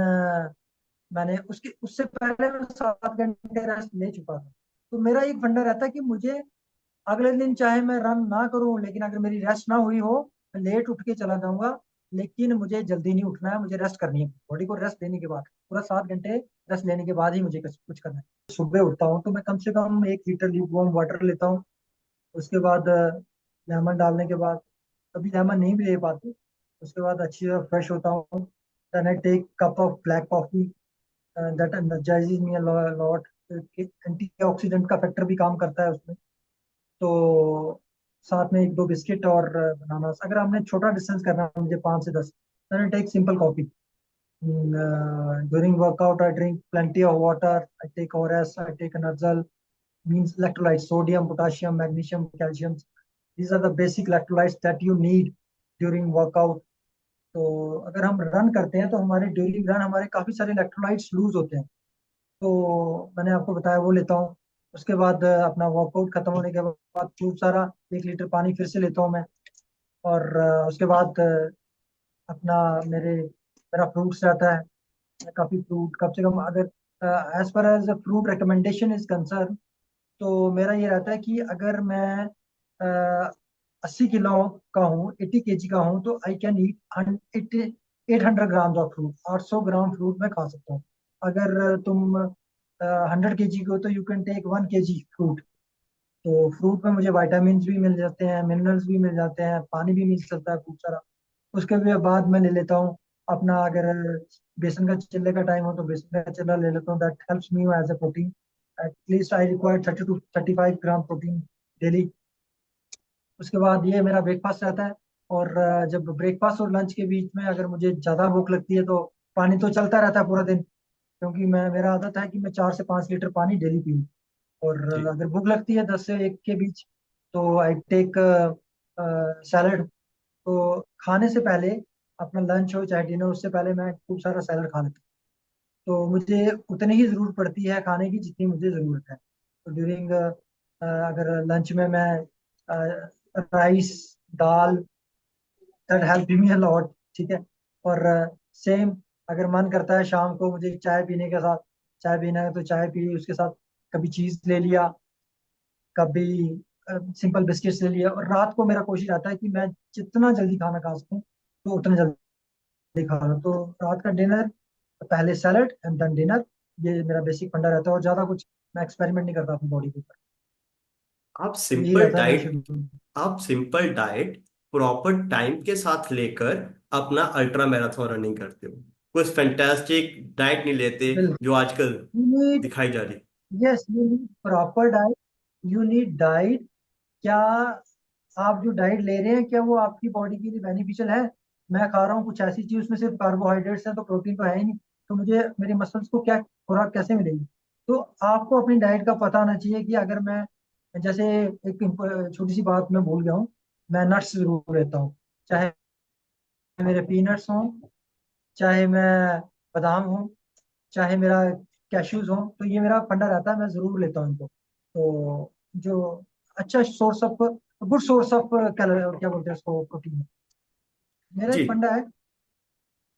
मैंने उसके उससे पहले मैं 7 घंटे रेस्ट ले चुका था। तो मेरा एक फंडा रहता है कि मुझे अगले दिन चाहे मैं रन ना करूं, लेकिन अगर मेरी रेस्ट ना हुई हो, मैं लेट उठ के चला जाऊंगा, लेकिन मुझे जल्दी नहीं उठना है, मुझे रेस्ट करनी है। बॉडी को रेस्ट देने के बाद, पूरा 7 घंटे रेस्ट लेने के बाद ही मुझे कुछ कुछ करना है। सुबह उठता हूँ तो मैं कम से कम 1 लीटर ल्यूक वार्म वाटर लेता हूँ। उसके बाद लेमन डालने के बाद, कभी लेमन नहीं भी ले पाते, उसके बाद अच्छी तरह फ्रेश होता हूँ। Then I take cup of black coffee, that energises me a lot. Antioxidant का फैक्टर भी काम करता है उसमें। तो साथ में 1-2 बिस्किट और बनाना। अगर हमने छोटा डिस्टेंस करना है मुझे 5 से 10, then take simple coffee. During workout, I drink plenty of water. I take ORS, I take Energal, means electrolytes, sodium, potassium, magnesium, calcium. These are the basic electrolytes that you need during workout. तो अगर हम run करते हैं तो हमारे during run हमारे काफ़ी सारे इलेक्ट्रोलाइट्स लूज होते हैं। तो मैंने आपको बताया वो लेता हूँ। उसके बाद अपना वर्कआउट खत्म होने के बाद खूब सारा 1 लीटर पानी फिर से लेता हूँ मैं। और उसके बाद अपना मेरा फ्रूट्स रहता है। काफी फ्रूट कम से कम, अगर as per as fruit recommendation is concern, तो मेरा ये रहता है कि अगर मैं 80 किलो का हूँ, 80 केजी का हूँ, तो I can eat 800 gram of fruit. 800 gram fruit मैं खा सकता हूँ। अगर तुम 100 केजी को, तो you can take 1 KG fruit. तो फ्रूट में मुझे वाइटामिन भी मिल जाते हैं, मिनरल्स भी मिल जाते हैं, पानी भी मिल सकता है खूब सारा। उसके भी बाद मैं ले लेता हूँ अपना, अगर बेसन का चिल्ले का टाइम हो तो बेसन का चिल्ला ले लेता हूँ। That helps me as a protein. At least I require 30 to 35 gram protein daily. उसके बाद ये मेरा ब्रेकफास्ट रहता है। और जब ब्रेकफास्ट और लंच के बीच में अगर मुझे ज़्यादा भूख लगती है, तो पानी तो चलता रहता है पूरा दिन, क्योंकि मेरा आदत है कि मैं 4 से 5 लीटर पानी डेली पीऊँ। और जी अगर भूख लगती है 10 से 1 के बीच, तो आई टेक सैलड। तो खाने से पहले, अपना लंच हो चाहे डिनर, उससे पहले मैं खूब सारा सैलड खा लेता हूँ। तो मुझे उतनी ही ज़रूरत पड़ती है खाने की जितनी मुझे ज़रूरत है। तो ड्यूरिंग अगर लंच में मैं rice, dal, that help me a lot. ठीक है। और सेम, अगर मन करता है शाम को मुझे चाय पीने के साथ, चाय पीना है तो चाय पी, उसके साथ कभी चीज़ ले लिया, कभी सिंपल बिस्किट्स ले लिया। और रात को मेरा कोशिश रहता है कि मैं जितना जल्दी खाना खा सकूं, तो उतना जल्दी खा लूं। तो रात का डिनर, पहले सैलड एंड देन डिनर, ये मेरा बेसिक फंडा रहता है। और ज़्यादा कुछ मैं एक्सपेरिमेंट नहीं करता अपनी बॉडी के ऊपर। आप तो यही सिंपल रहता है मेरा डाइट शेड्यूल। आप सिंपल डाइट प्रॉपर टाइम के साथ लेकर अपना अल्ट्रा मैराथन रनिंग करते हो। कुछ फैंटास्टिक डाइट नहीं लेते बिल्कुल। जो आजकल यू नीड, दिखाई जा रही। Yes you need proper diet. You need diet. क्या आप जो डाइट ले रहे हैं, क्या वो आपकी बॉडी के लिए बेनिफिशियल है? मैं खा रहा हूँ कुछ ऐसी चीज, उसमें सिर्फ कार्बोहाइड्रेट्स हैं, तो प्रोटीन तो है ही नहीं। तो मुझे मेरे मसल्स को क्या खुराक कैसे मिलेगी? तो आपको अपनी डाइट का पता होना चाहिए कि अगर मैं, जैसे एक छोटी सी बात मैं भूल गया हूँ, मैं नट्स जरूर लेता हूँ। चाहे मेरे पीनट्स हों, चाहे मैं बादाम हूँ, चाहे मेरा कैश्यूज हो, तो ये मेरा फंडा रहता है, मैं जरूर लेता हूँ इनको। तो जो अच्छा source of, good source of calorie, क्या बोलते हैं उसको, प्रोटीन। मेरा जी एक फंडा है,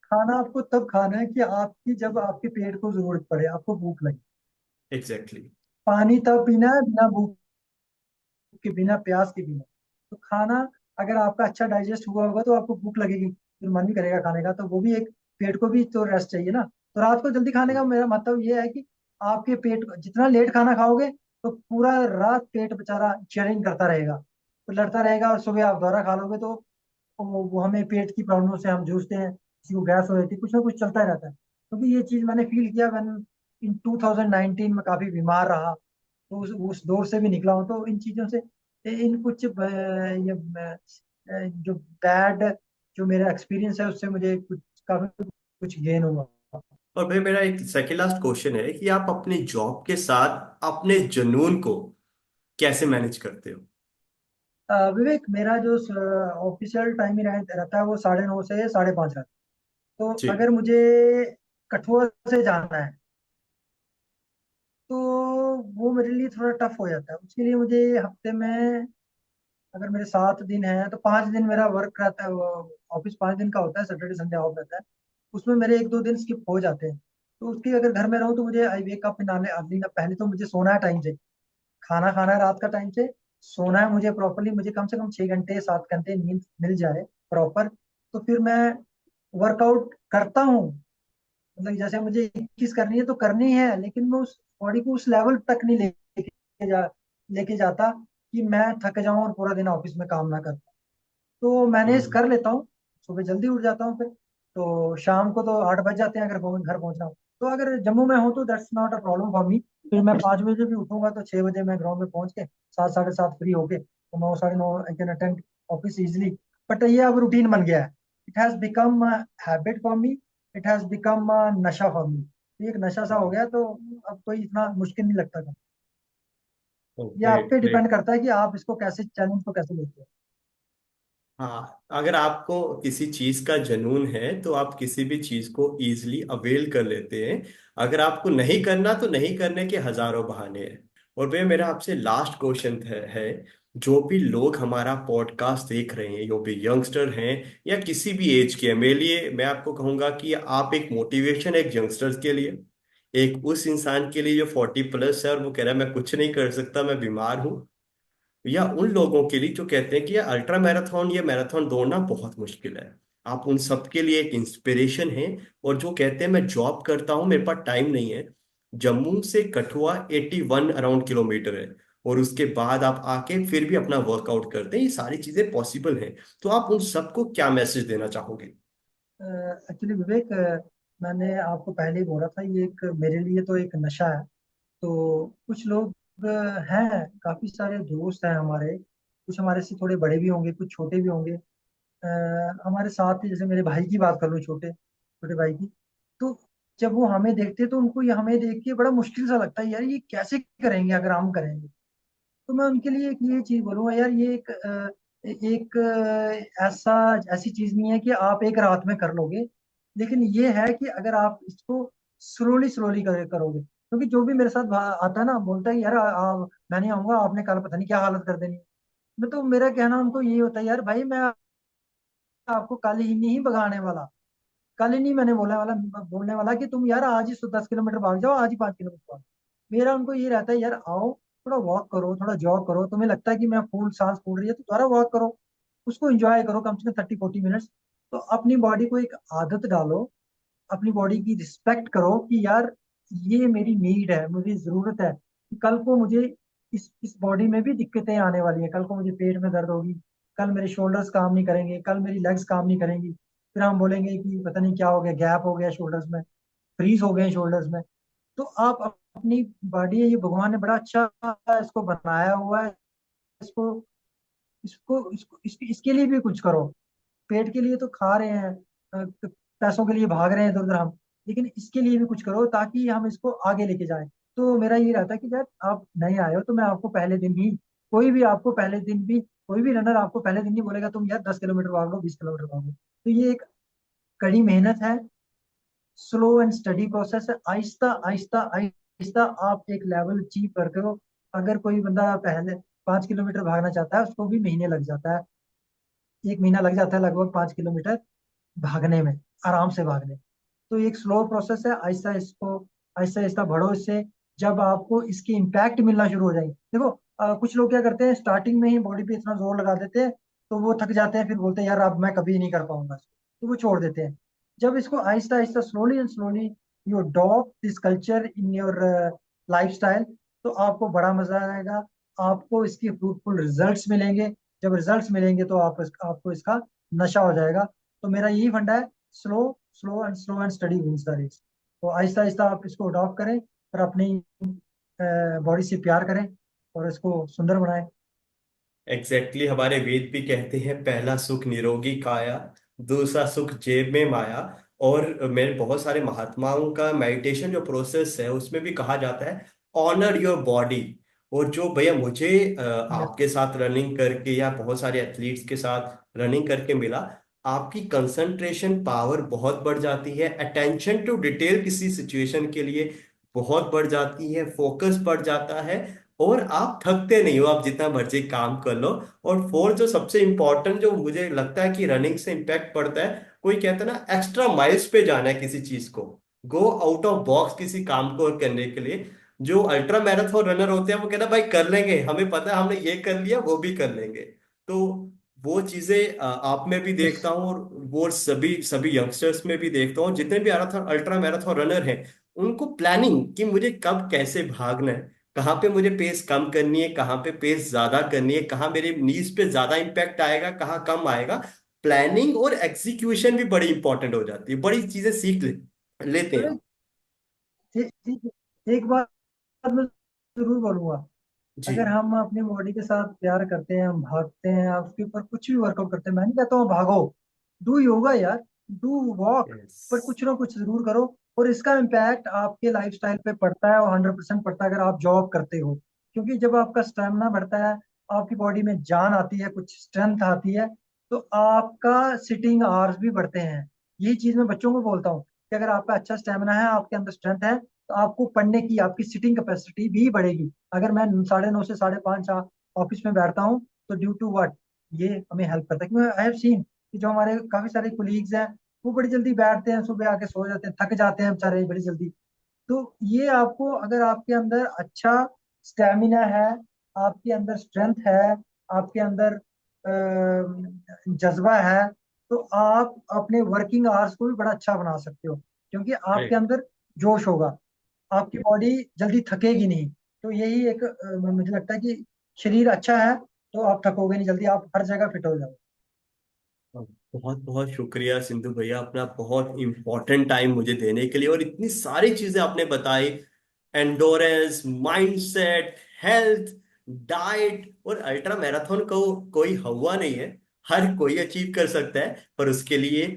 खाना आपको तब खाना है कि आपकी, जब आपके पेट को जरूरत पड़े, आपको भूख लगे। एग्जैक्टली। पानी तब पीना है बिना भूख के, बिना प्यास के पीना। तो खाना अगर आपका अच्छा डाइजेस्ट हुआ होगा, तो आपको भूख लगेगी, फिर मन भी करेगा खाने का। तो वो भी एक, पेट को भी तो रेस्ट चाहिए ना। तो रात को जल्दी खाने का मेरा मतलब ये है कि आपके पेट जितना लेट खाना खाओगे, तो पूरा रात पेट बेचारा चेयरिंग करता रहेगा, तो लड़ता रहेगा। और सुबह आप दोबारा खा लोगे, तो वो हमें पेट की प्रॉब्लम से हम जूझते हैं, किसी को गैस हो जाती है, कुछ ना कुछ चलता ही रहता है। क्योंकि ये चीज मैंने फील किया, मैंने इन 2019 में काफी बीमार रहा, तो उस दौर से भी निकला हूँ। तो इन चीजों से, इन कुछ ये जो बैड, जो मेरा एक्सपीरियंस है, उससे मुझे कुछ काफी कुछ गेन हुआ। और भाई मेरा एक सेकंड लास्ट क्वेश्चन है कि आप अपनी जॉब के साथ अपने जुनून को कैसे मैनेज करते हो? विवेक, मेरा जो ऑफिशियल टाइम ही रहता है वो 9:30 से 5:30 है। तो जी। अगर मुझे कठुआ से जाना है तो वो मेरे लिए थोड़ा टफ हो जाता है। उसके लिए मुझे हफ्ते में, अगर मेरे 7 दिन हैं तो 5 दिन मेरा वर्क रहता है। ऑफिस 5 दिन का होता है, सैटरडे संडे ऑफ रहता है। उसमें मेरे 1-2 दिन स्किप हो जाते हैं। तो उसकी अगर घर में रहूँ तो मुझे आई वेक अप इन अर्ली। पहले तो मुझे सोना है टाइम से, खाना खाना है रात का टाइम से, सोना है मुझे प्रॉपरली। मुझे कम से कम 6 घंटे 7 घंटे नींद मिल जाए प्रॉपर। तो फिर मैं वर्कआउट करता हूँ। मतलब जैसे मुझे 21 करनी है तो करनी है, लेकिन मैं उस बॉडी को उस लेवल तक नहीं लेके जाता कि मैं थक जाऊं और पूरा दिन ऑफिस में काम ना कर। तो मैनेज हम्म। कर लेता हूँ। सुबह जल्दी उठ जाता हूँ फिर। तो शाम को तो 8 बज जाते हैं अगर घर पहुंचना हो। तो अगर जम्मू में हूँ तो that's not a problem for me. फिर मैं 5 बजे भी उठूंगा तो 6 बजे मैं ग्राउंड में पहुंच के 7 साढ़े 7 फ्री होके तो 9 साढ़े 9 I can attend office easily. But ये अब रूटीन बन गया है। It has become habit for me. It has become नशा फॉर मी। ये एक नशा सा हो गया तो अब कोई इतना मुश्किल नहीं लगता था। ये आप ग्रेट पे डिपेंड ग्रेट। करता है कि आप इसको कैसे, चैलेंज को कैसे लेते हो। हाँ, अगर आपको किसी चीज का जुनून है तो आप किसी भी चीज को इजीली अवेल कर लेते हैं। अगर आपको नहीं करना तो नहीं करने के हजारों बहाने हैं। और वे मेरा आपसे लास्ट क्वेश्चन है, जो भी लोग हमारा पॉडकास्ट देख रहे हैं, जो भी यंगस्टर हैं या किसी भी एज के हैं, मेरे लिए मैं आपको कहूंगा कि आप एक मोटिवेशन एक यंगस्टर्स के लिए, एक उस इंसान के लिए जो 40+ है और वो कह रहा है मैं कुछ नहीं कर सकता, मैं बीमार हूँ, या उन लोगों के लिए जो कहते हैं कि ये अल्ट्रा मैराथन, ये मैराथन दौड़ना बहुत मुश्किल है। आप उन सब के लिए एक इंस्पिरेशन है। और जो कहते हैं मैं जॉब करता हूँ, मेरे पास टाइम नहीं है। जम्मू से कठुआ 81 अराउंड किलोमीटर है। और उसके बाद आप आके फिर भी अपना वर्कआउट करते हैं, ये सारी चीजें पॉसिबल हैं। तो आप उन सबको क्या मैसेज देना चाहोगे? एक्चुअली विवेक, मैंने आपको पहले ही बोला था ये एक मेरे लिए तो एक नशा है। तो कुछ लोग हैं, काफी सारे दोस्त हैं हमारे। कुछ हमारे से थोड़े बड़े भी होंगे, कुछ छोटे भी होंगे। हमारे साथ ही, जैसे मेरे भाई की बात कर लूँ, छोटे छोटे भाई की। तो जब वो हमें देखते हैं तो उनको ये हमें देख के बड़ा मुश्किल सा लगता है, यार ये कैसे करेंगे अगर हम करेंगे। तो मैं उनके लिए एक ये चीज बोलूंगा, यार ये एक ऐसा ऐसी चीज नहीं है कि आप एक रात में कर लोगे। लेकिन ये है कि अगर आप इसको स्लोली स्लोली करोगे। क्योंकि जो भी मेरे साथ आता है ना, बोलता है यार मैं नहीं आऊंगा, आपने कल पता नहीं क्या हालत कर देनी। मैं तो, मेरा कहना उनको यही होता है, यार भाई मैं आपको कल ही नहीं भगाने वाला। कल ही नहीं मैंने बोलने वाला कि तुम यार आज ही 10 किलोमीटर भाग जाओ, आज ही 5 किलोमीटर भाग। मेरा उनको ये रहता है, यार आओ थोड़ा वॉक करो, थोड़ा जॉग करो। तुम्हें लगता है कि मैं फूल सांस फूल रही है तो थोड़ा वॉक करो, उसको एंजॉय करो कम से कम 30-40 मिनट्स। तो अपनी बॉडी को एक आदत डालो, अपनी बॉडी की रिस्पेक्ट करो कि यार ये मेरी नीड है, मुझे जरूरत है कि कल को मुझे इस बॉडी में भी दिक्कतें आने वाली है। कल को मुझे पेट में दर्द होगी, कल मेरे शोल्डर्स काम नहीं करेंगे, कल मेरी लेग्स काम नहीं करेंगी। फिर हम बोलेंगे कि पता नहीं क्या हो गया, गैप हो गया शोल्डर्स में, फ्रीज हो गए शोल्डर्स में। तो आप अपनी बॉडी है, ये भगवान ने बड़ा अच्छा इसको बनाया हुआ है। इसको इसको इसको इसके लिए भी कुछ करो। पेट के लिए तो खा रहे हैं, पैसों के लिए भाग रहे हैं इधर उधर हम। लेकिन इसके लिए भी कुछ करो ताकि हम इसको आगे लेके जाएं। तो मेरा ये रहता है कि जब आप नए आए हो तो मैं आपको पहले दिन ही, कोई भी आपको पहले दिन भी, कोई भी रनर आपको पहले दिन ही बोलेगा तुम यार 10 किलोमीटर भाग लो, 20 किलोमीटर भाग लो। तो ये एक कड़ी मेहनत है, स्लो एंड स्टडी प्रोसेस है। आहिस्ता आहिस्ता आहिस्ता आप एक लेवल अचीव करते हो। अगर कोई बंदा पहले 5 किलोमीटर भागना चाहता है उसको भी महीने लग जाता है, 1 महीना लग जाता है लगभग 5 किलोमीटर भागने में, आराम से भागने। तो ये एक स्लो प्रोसेस है। आहिस्ता आहिस्ता बढ़ो इससे। जब आपको इसकी इम्पैक्ट मिलना शुरू हो जाएगी, देखो कुछ लोग क्या करते हैं, स्टार्टिंग में ही बॉडी पे इतना जोर लगा देते हैं तो वो थक जाते हैं, फिर बोलते हैं यार अब मैं कभी नहीं कर पाऊंगा इसको, तो वो छोड़ देते हैं। जब इसको Aahista Aahista, slowly and slowly you adopt this culture in your life style, तो आपको बड़ा मजा आएगा। आपको इसके फ्रूटफुल रिजल्ट्स मिलेंगे। जब रिजल्ट्स मिलेंगे तो आपको इसका नशा हो जाएगा। तो मेरा यही फंडा है, slow slow and steady wins the race. तो आहिस्ता आहिस्ता आप इसको अडॉप्ट करें और अपनी बॉडी से प्यार करें और इसको सुंदर बनाएं। एग्जैक्टली हमारे वेद भी कहते हैं, पहला सुख निरोगी काया, दूसरा सुख जेब में माया, और मेरे बहुत सारे महात्माओं का मेडिटेशन जो प्रोसेस है उसमें भी कहा जाता है ऑनर योर बॉडी। और जो भैया मुझे यस आपके साथ रनिंग करके या बहुत सारे एथलीट्स के साथ रनिंग करके मिला, आपकी कंसंट्रेशन पावर बहुत बढ़ जाती है, अटेंशन टू डिटेल किसी सिचुएशन के लिए बहुत बढ़ जाती है, फोकस बढ़ जाता है, और आप थकते नहीं हो, आप जितना मर्जी काम कर लो। और फोर्थ जो सबसे इंपॉर्टेंट जो मुझे लगता है कि रनिंग से इम्पैक्ट पड़ता है, कोई कहता है ना एक्स्ट्रा माइल्स पे जाना है किसी चीज को, गो आउट ऑफ बॉक्स किसी काम को करने के लिए। जो अल्ट्रा मैराथन रनर होते हैं वो कहते हैं भाई कर लेंगे, हमें पता है हमने ये कर लिया वो भी कर लेंगे। तो वो चीजें आप में भी यस। देखता हूँ, और वो सभी सभी यंगस्टर्स में भी देखता हूँ, जितने भी अल्ट्रा मैराथन रनर हैं उनको प्लानिंग कि मुझे कब कैसे भागना है, कहाँ पे मुझे पेस कम करनी है, कहाँ पे पेस ज्यादा करनी है, कहाँ मेरे नीज पे ज्यादा इम्पैक्ट आएगा, कहाँ कम आएगा। प्लानिंग और एग्जीक्यूशन भी बड़ी इंपॉर्टेंट हो जाती है, बड़ी चीजें लेते हैं अरे हम। एक बात मैं जरूर बोलूंगा। जी। अगर हम अपनी बॉडी के साथ प्यार करते हैं, हम भागते हैं, आप उसके ऊपर कुछ भी वर्कआउट करते हैं, मैं नहीं कहता हूँ भागो, डू योगा यार, डू वॉक, यस। पर कुछ ना कुछ जरूर करो। और इसका इम्पैक्ट आपके लाइफस्टाइल पे पड़ता है, और 100% पड़ता है अगर आप जॉब करते हो। क्योंकि जब आपका स्टेमिना बढ़ता है, आपकी बॉडी में जान आती है, कुछ स्ट्रेंथ आती है, तो आपका सिटिंग आवर्स भी बढ़ते हैं। यही चीज मैं बच्चों को बोलता हूँ कि अगर आपका अच्छा स्टेमिना है, आपके अंदर स्ट्रेंथ है, तो आपको पढ़ने की आपकी सिटिंग कैपेसिटी भी बढ़ेगी। अगर मैं 9:30 से 5:30 ऑफिस में बैठता हूँ, तो ड्यू टू व्हाट, ये हमें हेल्प करता है, क्योंकि आई हैव सीन कि जो हमारे काफी सारे कोलीग्स हैं, वो बड़ी जल्दी बैठते हैं, सुबह आके सो जाते हैं, थक जाते हैं बेचारे बड़ी जल्दी। तो ये आपको, अगर आपके अंदर अच्छा स्टेमिना है, आपके अंदर स्ट्रेंथ है, आपके अंदर जज्बा है, तो आप अपने वर्किंग आवर्स को भी बड़ा अच्छा बना सकते हो, क्योंकि आपके राइट। अंदर जोश होगा, आपकी बॉडी जल्दी थकेगी नहीं। तो यही एक मुझे लगता है कि शरीर अच्छा है तो आप थकोगे नहीं जल्दी, आप हर जगह फिट हो जाओगे। बहुत बहुत शुक्रिया सिंधु भैया, अपना बहुत इंपॉर्टेंट टाइम मुझे देने के लिए, और इतनी सारी चीजें आपने बताई, एंडोरेंस, माइंडसेट, हेल्थ, डाइट। और अल्ट्रा मैराथन को कोई हवा नहीं है, हर कोई अचीव कर सकता है, पर उसके लिए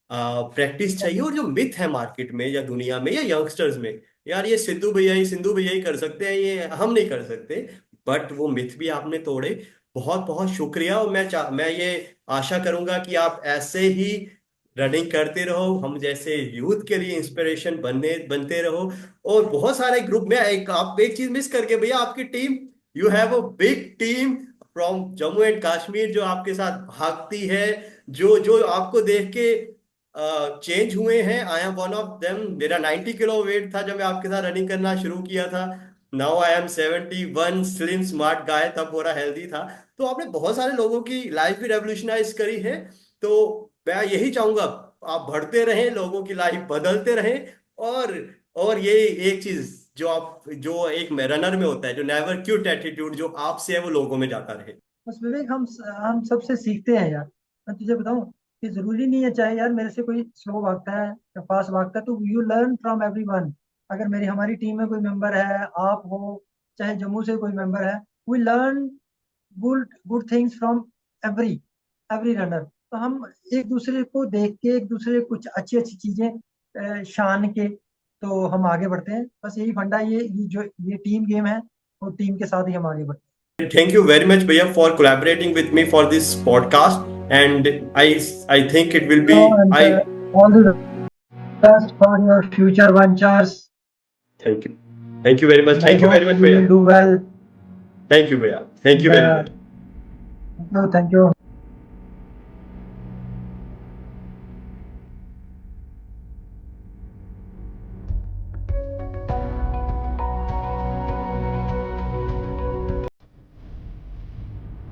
प्रैक्टिस चाहिए। और जो मिथ है मार्केट में या दुनिया में या यंगस्टर्स में, यार ये सिंधु भैया ही कर सकते हैं, ये हम नहीं कर सकते, बट वो मिथ भी आपने तोड़े। बहुत बहुत शुक्रिया। और मैं ये आशा करूंगा कि आप ऐसे ही रनिंग करते रहो, हम जैसे यूथ के लिए इंस्पिरेशन बनते रहो। और बहुत सारे ग्रुप में आप एक चीज मिस करके भैया, आपकी team, you have a big team from Jammu and Kashmir जो आपके साथ भागती है, जो जो आपको देख के चेंज हुए हैं। I am one of them. मेरा 90 किलो वेट था जब मैं आपके साथ रनिंग करना शुरू किया था, now I am 71, slim smart guy, तब पूरा हेल्दी था। तो आपने बहुत सारे लोगों की लाइफ भी रेवोल्यूशनाइज करी है। तो मैं यही चाहूंगा, आप बढ़ते रहें, लोगों की लाइफ बदलते रहें। और और ये एक चीज जो एक रनर में होता है, जो नेवर क्विट एटीट्यूड जो आपसे है, वो लोगों में जाता रहे। बस विवेक, हम सबसे सीखते हैं यार। मैं तुझे बताऊं कि जरूरी नहीं है, चाहे यार मेरे से कोई स्लो भागता है या फास्ट भागता है, तो यू लर्न फ्रॉम एवरीवन। अगर हमारी टीम में कोई मेंबर है, आप हो, चाहे जम्मू से कोई मेंबर है, we learn good good things from every every runner. तो हम एक दूसरे को देख के, एक दूसरे को कुछ अच्छी अच्छी चीजें शान के, तो हम आगे बढ़ते हैं। बस यही फंडा, ये जो ये टीम गेम है, वो टीम के साथ ही हम आगे बढ़ते Thank you very much, Bhaiya, for collaborating with me for this podcast. And I think it will हैं। be And I. all the best for your future ventures, Thank you. Thank you very much. and I Thank you very hope much, you will Bhaiya. do well. Thank you, Bhaiya. Thank you And very much. thank you.